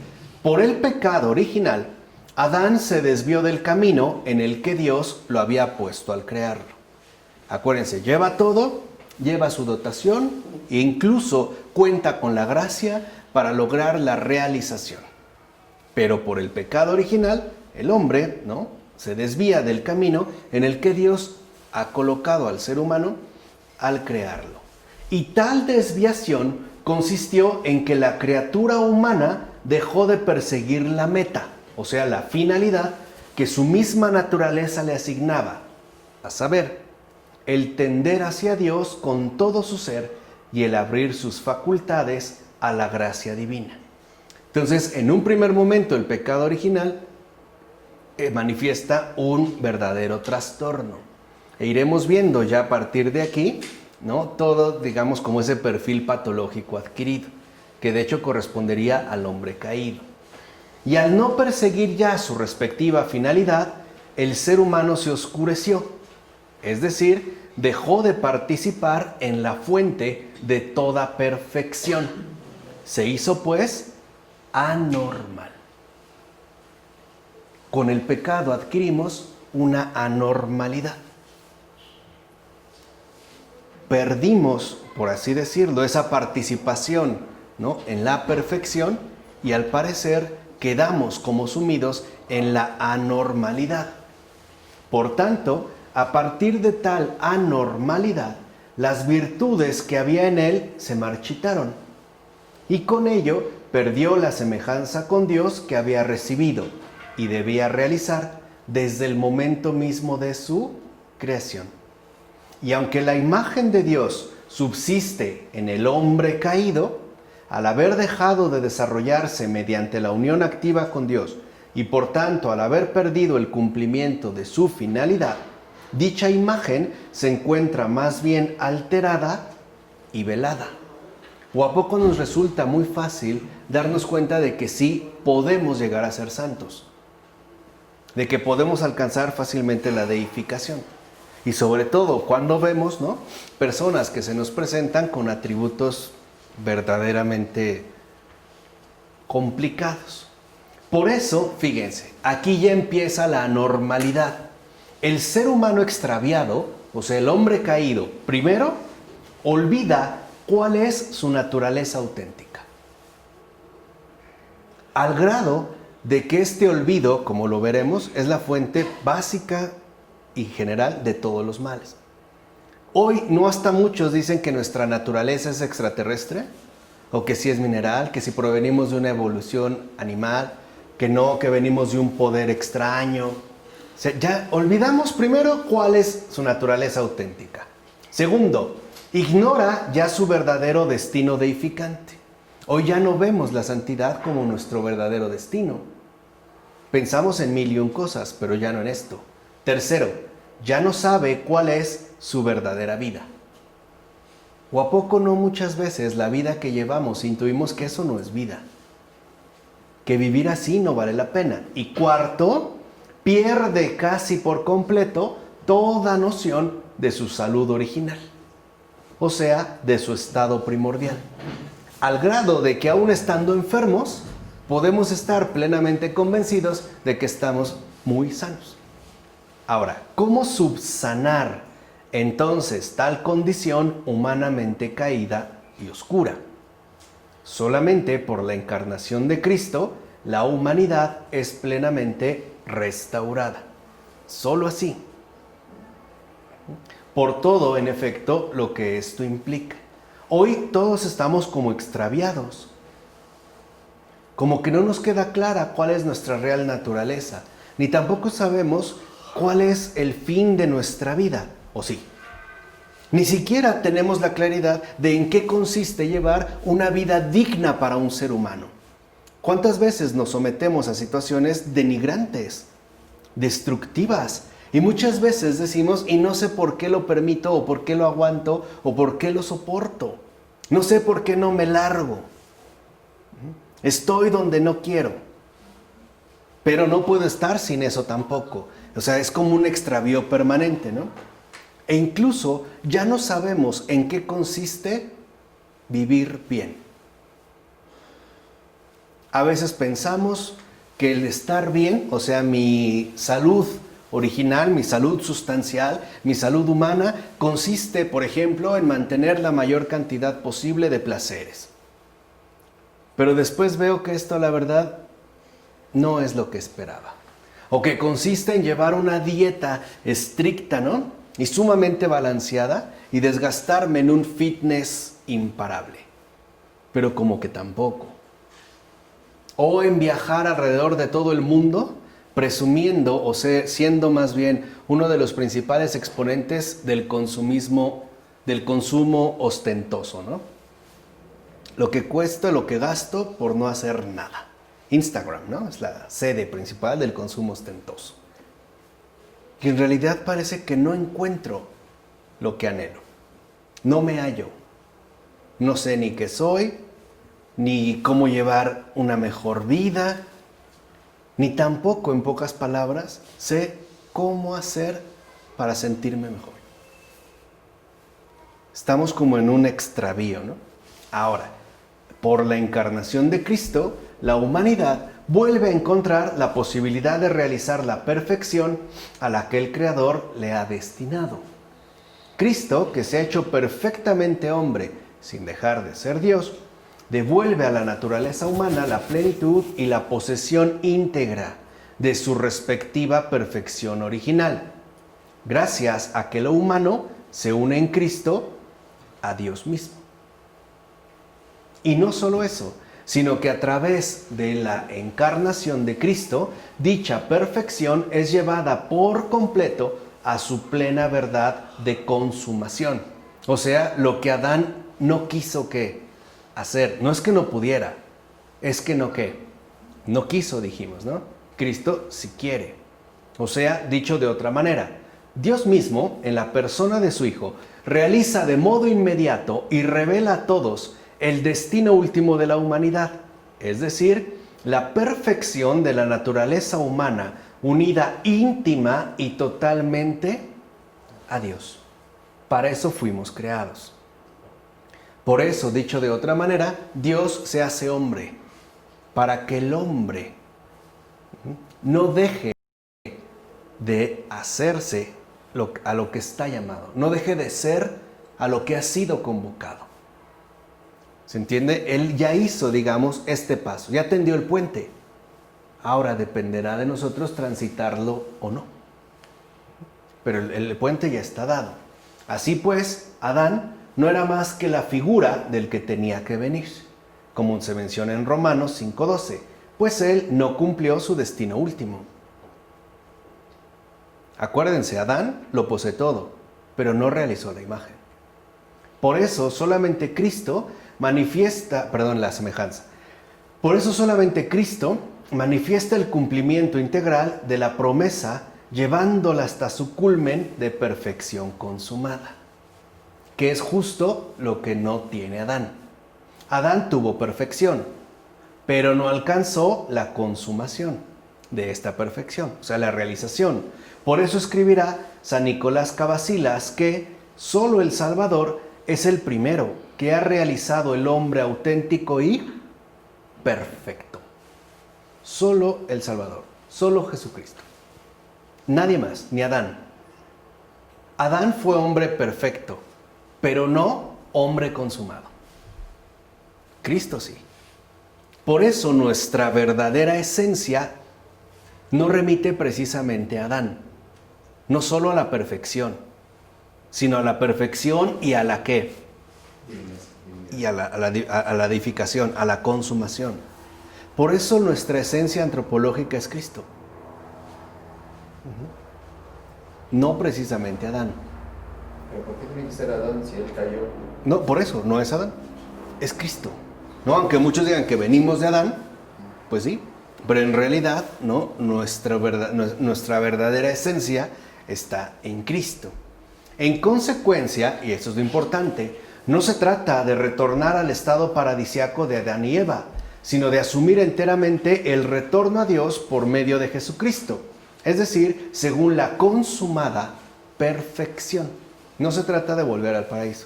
Por el pecado original, Adán se desvió del camino en el que Dios lo había puesto al crearlo. Acuérdense, lleva todo, lleva su dotación e incluso cuenta con la gracia para lograr la realización. Pero por el pecado original, el hombre, ¿no?, se desvía del camino en el que Dios ha colocado al ser humano al crearlo. Y tal desviación consistió en que la criatura humana dejó de perseguir la meta, o sea, la finalidad que su misma naturaleza le asignaba, a saber, el tender hacia Dios con todo su ser y el abrir sus facultades a la gracia divina. Entonces, en un primer momento, el pecado original manifiesta un verdadero trastorno. E iremos viendo ya a partir de aquí, ¿no?, todo, digamos, como ese perfil patológico adquirido, que de hecho correspondería al hombre caído. Y al no perseguir ya su respectiva finalidad, el ser humano se oscureció, es decir, dejó de participar en la fuente de toda perfección. Se hizo, pues, anormal. Con el pecado adquirimos una anormalidad. Perdimos, por así decirlo, esa participación, ¿no?, en la perfección, y al parecer quedamos como sumidos en la anormalidad. Por tanto, a partir de tal anormalidad, las virtudes que había en él se marchitaron, y con ello perdió la semejanza con Dios que había recibido y debía realizar desde el momento mismo de su creación. Y aunque la imagen de Dios subsiste en el hombre caído, al haber dejado de desarrollarse mediante la unión activa con Dios y por tanto al haber perdido el cumplimiento de su finalidad, dicha imagen se encuentra más bien alterada y velada. ¿O a poco nos resulta muy fácil darnos cuenta de que sí podemos llegar a ser santos? De que podemos alcanzar fácilmente la deificación. Y sobre todo cuando vemos, ¿no?, personas que se nos presentan con atributos verdaderamente complicados. Por eso, fíjense, aquí ya empieza la anormalidad. El ser humano extraviado, o sea, el hombre caído, primero olvida cuál es su naturaleza auténtica. Al grado de que este olvido, como lo veremos, es la fuente básica y general de todos los males. Hoy no hasta muchos dicen que nuestra naturaleza es extraterrestre, o que sí es mineral, que si provenimos de una evolución animal, que no, que venimos de un poder extraño. O sea, ya olvidamos primero cuál es su naturaleza auténtica. Segundo, ignora ya su verdadero destino deificante. Hoy ya no vemos la santidad como nuestro verdadero destino. Pensamos en mil y un cosas, pero ya no en esto. Tercero, ya no sabe cuál es su verdadera vida. ¿O a poco no muchas veces la vida que llevamos intuimos que eso no es vida? Que vivir así no vale la pena. Y cuarto, pierde casi por completo toda noción de su salud original, o sea, de su estado primordial, al grado de que aún estando enfermos, podemos estar plenamente convencidos de que estamos muy sanos. Ahora, ¿cómo subsanar entonces tal condición humanamente caída y oscura? Solamente por la encarnación de Cristo, la humanidad es plenamente restaurada. Solo así. Por todo, en efecto, lo que esto implica. Hoy todos estamos como extraviados. Como que no nos queda clara cuál es nuestra real naturaleza. Ni tampoco sabemos cuál es el fin de nuestra vida. ¿O sí? Ni siquiera tenemos la claridad de en qué consiste llevar una vida digna para un ser humano. ¿Cuántas veces nos sometemos a situaciones denigrantes, destructivas? Y muchas veces decimos, y no sé por qué lo permito, o por qué lo aguanto, o por qué lo soporto. No sé por qué no me largo. Estoy donde no quiero. Pero no puedo estar sin eso tampoco. O sea, es como un extravío permanente, ¿no? E incluso ya no sabemos en qué consiste vivir bien. A veces pensamos que el estar bien, o sea, mi salud original, mi salud sustancial, mi salud humana, consiste, por ejemplo, en mantener la mayor cantidad posible de placeres. Pero después veo que esto, la verdad, no es lo que esperaba. O que consiste en llevar una dieta estricta, ¿no? Y sumamente balanceada y desgastarme en un fitness imparable. Pero como que tampoco. O en viajar alrededor de todo el mundo, presumiendo o siendo más bien uno de los principales exponentes del consumismo, del consumo ostentoso, ¿no? Lo que cuesta, lo que gasto por no hacer nada. Instagram, ¿no? Es la sede principal del consumo ostentoso. Y en realidad parece que no encuentro lo que anhelo. No me hallo. No sé ni qué soy, ni cómo llevar una mejor vida, ni tampoco, en pocas palabras, sé cómo hacer para sentirme mejor. Estamos como en un extravío, ¿no? Ahora, por la encarnación de Cristo, la humanidad vuelve a encontrar la posibilidad de realizar la perfección a la que el Creador le ha destinado. Cristo, que se ha hecho perfectamente hombre sin dejar de ser Dios, devuelve a la naturaleza humana la plenitud y la posesión íntegra de su respectiva perfección original, gracias a que lo humano se une en Cristo a Dios mismo. Y no solo eso, sino que a través de la encarnación de Cristo, dicha perfección es llevada por completo a su plena verdad de consumación. O sea, lo que Adán no quiso hacer. No es que no pudiera, es que no quiso, dijimos, ¿no? Cristo sí quiere. O sea, dicho de otra manera, Dios mismo, en la persona de su Hijo, realiza de modo inmediato y revela a todos el destino último de la humanidad, es decir, la perfección de la naturaleza humana unida íntima y totalmente a Dios. Para eso fuimos creados. Por eso, dicho de otra manera, Dios se hace hombre, para que el hombre no deje de hacerse a lo que está llamado, no deje de ser a lo que ha sido convocado. ¿Se entiende? Él ya hizo, digamos, este paso, ya tendió el puente. Ahora dependerá de nosotros transitarlo o no. Pero el puente ya está dado. Así pues, Adán no era más que la figura del que tenía que venir, como se menciona en Romanos 5:12, pues él no cumplió su destino último. Acuérdense, Adán lo posee todo, pero no realizó la imagen. Por eso solamente Cristo manifiesta el cumplimiento integral de la promesa, llevándola hasta su culmen de perfección consumada, que es justo lo que no tiene Adán. Adán tuvo perfección, pero no alcanzó la consumación de esta perfección, o sea, la realización. Por eso escribirá San Nicolás Cavasilas que solo el Salvador es el primero que ha realizado el hombre auténtico y perfecto. Solo el Salvador, solo Jesucristo. Nadie más, ni Adán. Adán fue hombre perfecto, pero no hombre consumado. Cristo sí. Por eso nuestra verdadera esencia no remite precisamente a Adán. No solo a la perfección, sino a la perfección y a la ¿qué? Y a la edificación, a la consumación. Por eso nuestra esencia antropológica es Cristo. No precisamente Adán. ¿Pero por qué tiene que ser Adán si él cayó? No, por eso, no es Adán, es Cristo. ¿No? Aunque muchos digan que venimos de Adán, pues sí, pero en realidad no, nuestra verdadera esencia está en Cristo. En consecuencia, y eso es lo importante, no se trata de retornar al estado paradisiaco de Adán y Eva, sino de asumir enteramente el retorno a Dios por medio de Jesucristo, es decir, según la consumada perfección. No se trata de volver al paraíso.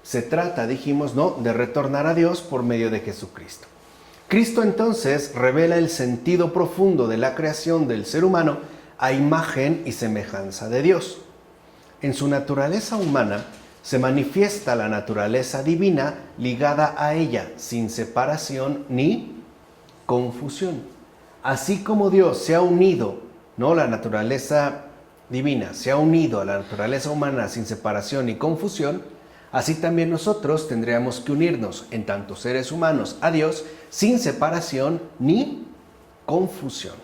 Se trata, dijimos, no, de retornar a Dios por medio de Jesucristo. Cristo entonces revela el sentido profundo de la creación del ser humano a imagen y semejanza de Dios. En su naturaleza humana se manifiesta la naturaleza divina ligada a ella, sin separación ni confusión. Así como Dios se ha unido, ¿no? La naturaleza divina se ha unido a la naturaleza humana sin separación ni confusión, así también nosotros tendríamos que unirnos, en tanto seres humanos, a Dios sin separación ni confusión.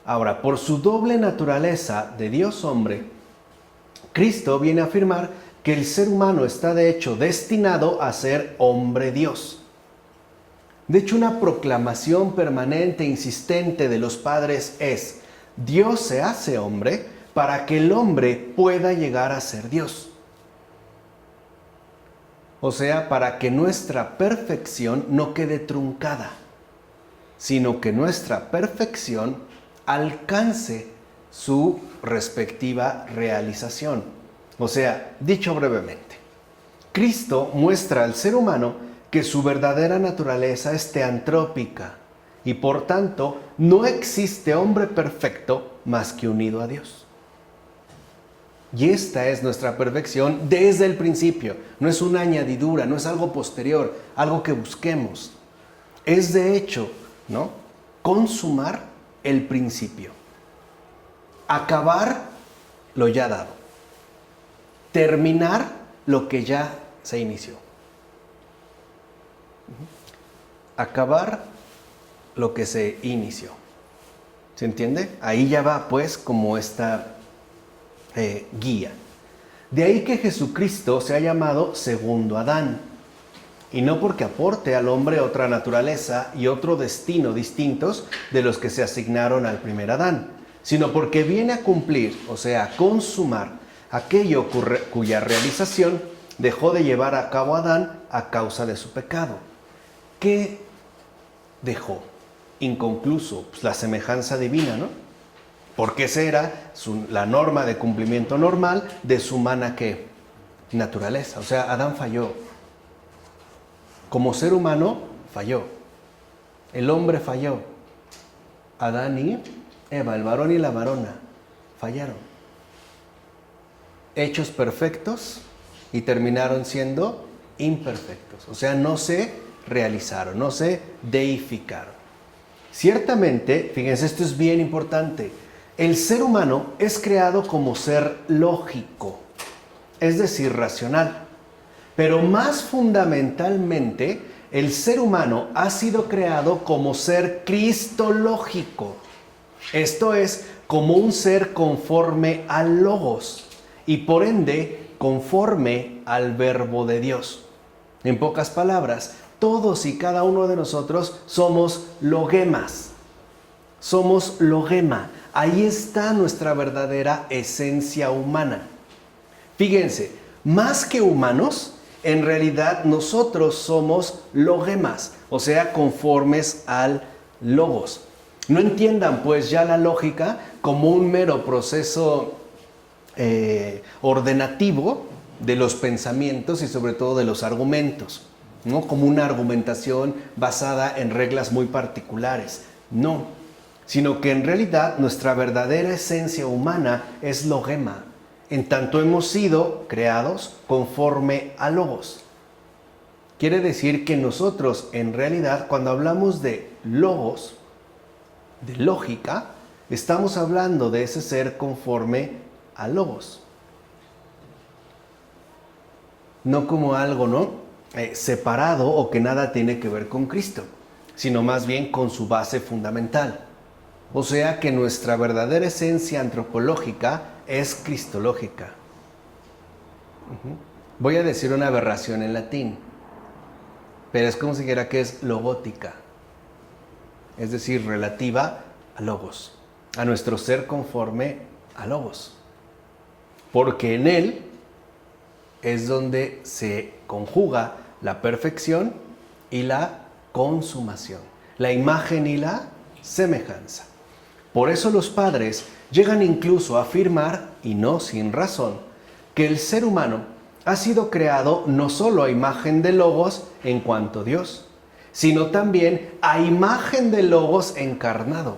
Ahora, por su doble naturaleza de Dios hombre, Cristo viene a afirmar que el ser humano está de hecho destinado a ser hombre Dios. De hecho, una proclamación permanente e insistente de los padres es: Dios se hace hombre para que el hombre pueda llegar a ser Dios. O sea, para que nuestra perfección no quede truncada, sino que nuestra perfección alcance su respectiva realización. O sea, dicho brevemente, Cristo muestra al ser humano que su verdadera naturaleza es teantrópica y por tanto no existe hombre perfecto más que unido a Dios. Y esta es nuestra perfección desde el principio. No es una añadidura, no es algo posterior, algo que busquemos. Es de hecho, ¿no?, consumar el principio. Acabar lo ya dado. Terminar lo que ya se inició. Acabar lo que se inició. ¿Se entiende? Ahí ya va pues como esta guía. De ahí que Jesucristo se ha llamado segundo Adán. Y no porque aporte al hombre otra naturaleza y otro destino distintos de los que se asignaron al primer Adán, sino porque viene a cumplir, o sea, a consumar aquello cuya realización dejó de llevar a cabo Adán a causa de su pecado. ¿Qué dejó inconcluso? Pues la semejanza divina, ¿no? Porque esa era la norma de cumplimiento normal de su humana ¿qué? Naturaleza. O sea, Adán falló. Como ser humano, falló. El hombre falló. Adán y Eva, el varón y la varona, fallaron. Hechos perfectos y terminaron siendo imperfectos. O sea, no se realizaron, no se deificaron. Ciertamente, fíjense, esto es bien importante. El ser humano es creado como ser lógico, es decir, racional. Pero más fundamentalmente, el ser humano ha sido creado como ser cristológico. Esto es, como un ser conforme al logos y por ende conforme al verbo de Dios. En pocas palabras, todos y cada uno de nosotros somos logemas. Somos logema. Ahí está nuestra verdadera esencia humana. Fíjense, más que humanos, en realidad nosotros somos logemas, o sea, conformes al logos. No entiendan pues ya la lógica como un mero proceso ordenativo de los pensamientos y sobre todo de los argumentos, ¿no? Como una argumentación basada en reglas muy particulares. No, sino que en realidad nuestra verdadera esencia humana es logema, en tanto hemos sido creados conforme a logos. Quiere decir que nosotros, en realidad, cuando hablamos de logos, de lógica, estamos hablando de ese ser conforme a logos. No como algo, separado o que nada tiene que ver con Cristo, sino más bien con su base fundamental. O sea que nuestra verdadera esencia antropológica es cristológica. Voy a decir una aberración en latín, pero es como si dijera que es logótica, es decir, relativa a logos, a nuestro ser conforme a logos, porque en él es donde se conjuga la perfección y la consumación, la imagen y la semejanza. Por eso los padres llegan incluso a afirmar, y no sin razón, que el ser humano ha sido creado no solo a imagen de Logos en cuanto Dios, sino también a imagen de Logos encarnado,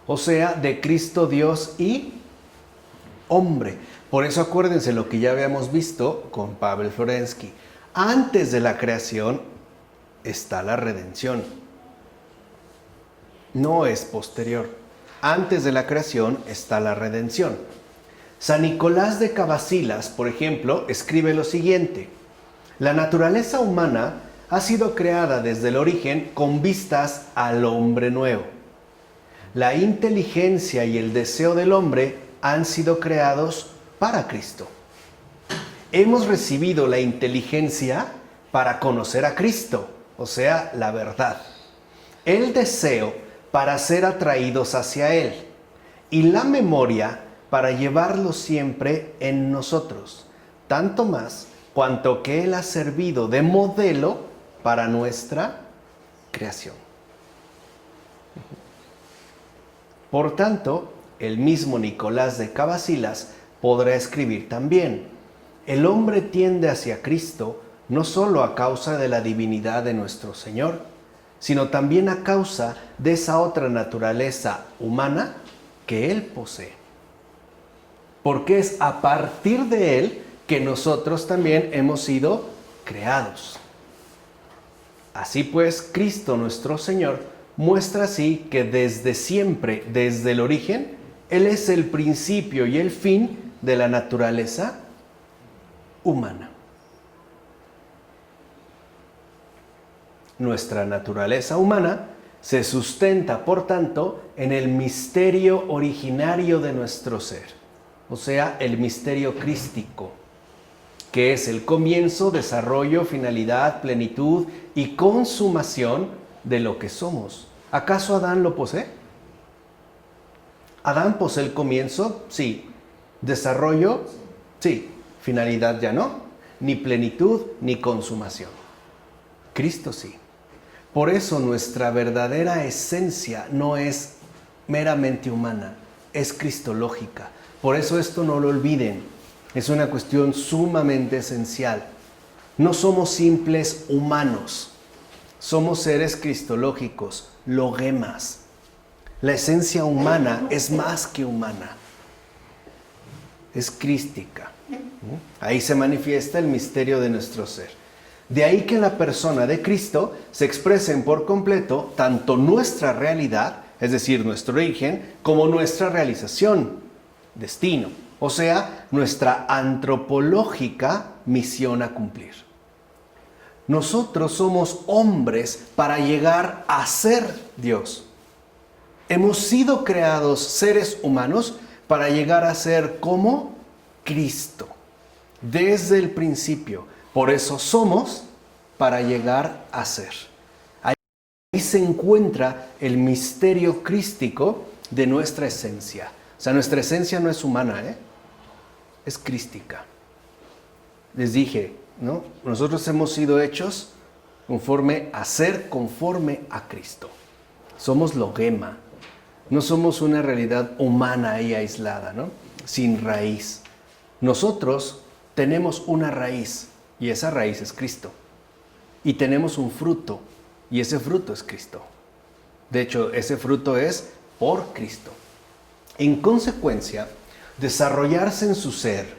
o sea, de Cristo Dios y hombre. Por eso acuérdense lo que ya habíamos visto con Pavel Florensky. Antes de la creación está la redención. No es posterior. Antes de la creación está la redención. San Nicolás de Cavasilas, por ejemplo, escribe lo siguiente: la naturaleza humana ha sido creada desde el origen con vistas al hombre nuevo. La inteligencia y el deseo del hombre han sido creados para Cristo. Hemos recibido la inteligencia para conocer a Cristo, o sea, la verdad. El deseo para ser atraídos hacia Él. Y la memoria para llevarlo siempre en nosotros. Tanto más cuanto que Él ha servido de modelo para nuestra creación. Por tanto, el mismo Nicolás de Cavasilas podrá escribir también: el hombre tiende hacia Cristo no solo a causa de la divinidad de nuestro Señor, sino también a causa de esa otra naturaleza humana que Él posee. Porque es a partir de Él que nosotros también hemos sido creados. Así pues, Cristo nuestro Señor muestra así que desde siempre, desde el origen, Él es el principio y el fin de la naturaleza humana. Nuestra naturaleza humana se sustenta, por tanto, en el misterio originario de nuestro ser, o sea, el misterio crístico, que es el comienzo, desarrollo, finalidad, plenitud y consumación de lo que somos. ¿Acaso Adán lo posee? ¿Adán posee el comienzo? Sí. ¿Desarrollo? Sí. ¿Finalidad ya no? Ni plenitud ni consumación. Cristo sí. Por eso nuestra verdadera esencia no es meramente humana, es cristológica. Por eso esto no lo olviden, es una cuestión sumamente esencial. No somos simples humanos, somos seres cristológicos, logemas. La esencia humana es más que humana, es crística. Ahí se manifiesta el misterio de nuestro ser. De ahí que en la persona de Cristo se expresen por completo tanto nuestra realidad, es decir, nuestro origen, como nuestra realización, destino, o sea, nuestra antropológica misión a cumplir. Nosotros somos hombres para llegar a ser Dios. Hemos sido creados seres humanos para llegar a ser como Cristo, desde el principio. Por eso somos para llegar a ser. Ahí se encuentra el misterio crístico de nuestra esencia. O sea, nuestra esencia no es humana, es crística. Les dije, ¿no? Nosotros hemos sido hechos conforme a ser conforme a Cristo. Somos logema. No somos una realidad humana ahí aislada, ¿no? Sin raíz. Nosotros tenemos una raíz. Y esa raíz es Cristo. Y tenemos un fruto. Y ese fruto es Cristo. De hecho, ese fruto es por Cristo. En consecuencia, desarrollarse en su ser,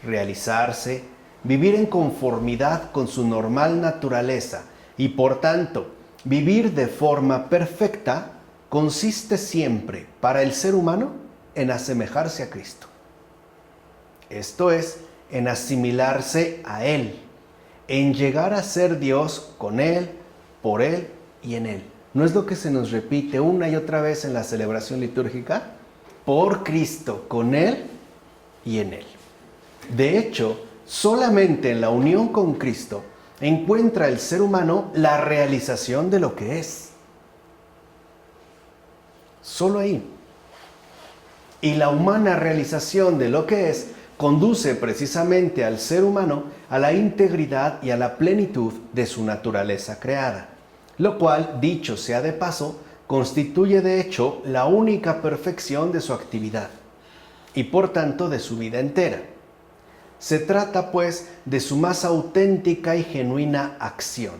realizarse, vivir en conformidad con su normal naturaleza y por tanto vivir de forma perfecta consiste siempre para el ser humano en asemejarse a Cristo. Esto es, en asimilarse a Él, en llegar a ser Dios con Él, por Él y en Él. ¿No es lo que se nos repite una y otra vez en la celebración litúrgica? Por Cristo, con Él y en Él. De hecho, solamente en la unión con Cristo encuentra el ser humano la realización de lo que es. Solo ahí. Y la humana realización de lo que es conduce precisamente al ser humano a la integridad y a la plenitud de su naturaleza creada, lo cual, dicho sea de paso, constituye de hecho la única perfección de su actividad y por tanto de su vida entera. Se trata pues de su más auténtica y genuina acción,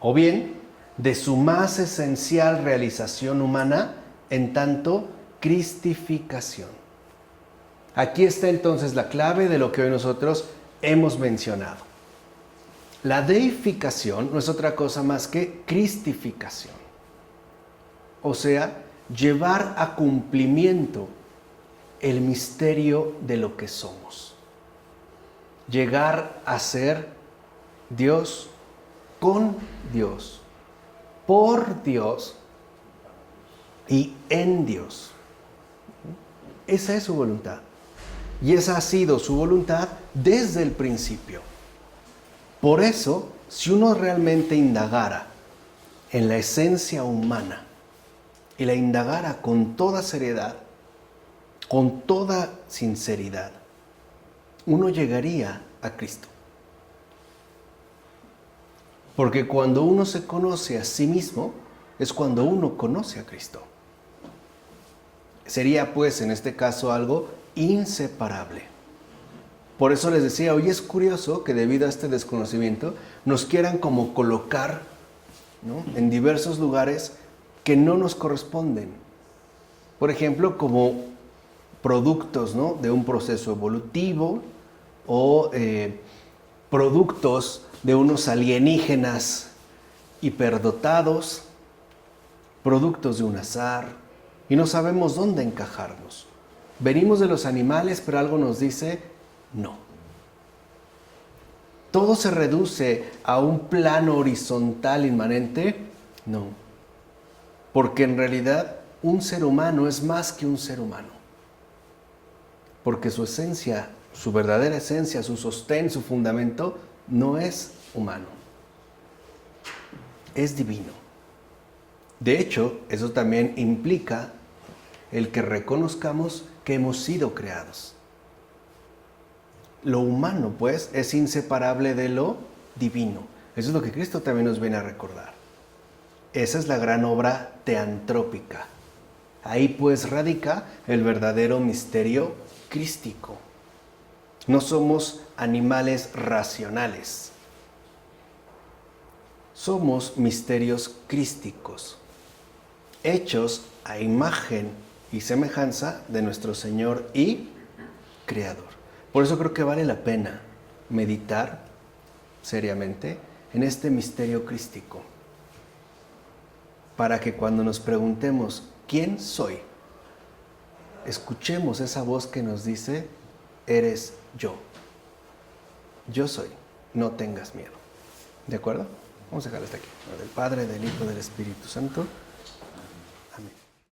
o bien de su más esencial realización humana en tanto cristificación. Aquí está entonces la clave de lo que hoy nosotros hemos mencionado. La deificación no es otra cosa más que cristificación. O sea, llevar a cumplimiento el misterio de lo que somos. Llegar a ser Dios con Dios, por Dios y en Dios. Esa es su voluntad. Y esa ha sido su voluntad desde el principio. Por eso, si uno realmente indagara en la esencia humana y la indagara con toda seriedad, con toda sinceridad, uno llegaría a Cristo. Porque cuando uno se conoce a sí mismo, es cuando uno conoce a Cristo. Sería pues en este caso algo inseparable. Por eso les decía, hoy es curioso que debido a este desconocimiento nos quieran como colocar, ¿no?, en diversos lugares que no nos corresponden. Por ejemplo, como productos, ¿no?, de un proceso evolutivo o productos de unos alienígenas hiperdotados, productos de un azar, y no sabemos dónde encajarnos. Venimos de los animales, pero algo nos dice no. ¿Todo se reduce a un plano horizontal inmanente? No. Porque en realidad un ser humano es más que un ser humano. Porque su esencia, su verdadera esencia, su sostén, su fundamento, no es humano. Es divino. De hecho, eso también implica el que reconozcamos que hemos sido creados. Lo humano, pues, es inseparable de lo divino. Eso es lo que Cristo también nos viene a recordar. Esa es la gran obra teantrópica. Ahí, pues, radica el verdadero misterio crístico. No somos animales racionales. Somos misterios crísticos, hechos a imagen y semejanza de nuestro Señor y Creador. Por eso creo que vale la pena meditar seriamente en este misterio crístico, para que cuando nos preguntemos ¿quién soy?, escuchemos esa voz que nos dice: eres yo. Yo soy, no tengas miedo. ¿De acuerdo? Vamos a dejar hasta aquí. Del Padre, del Hijo, del Espíritu Santo.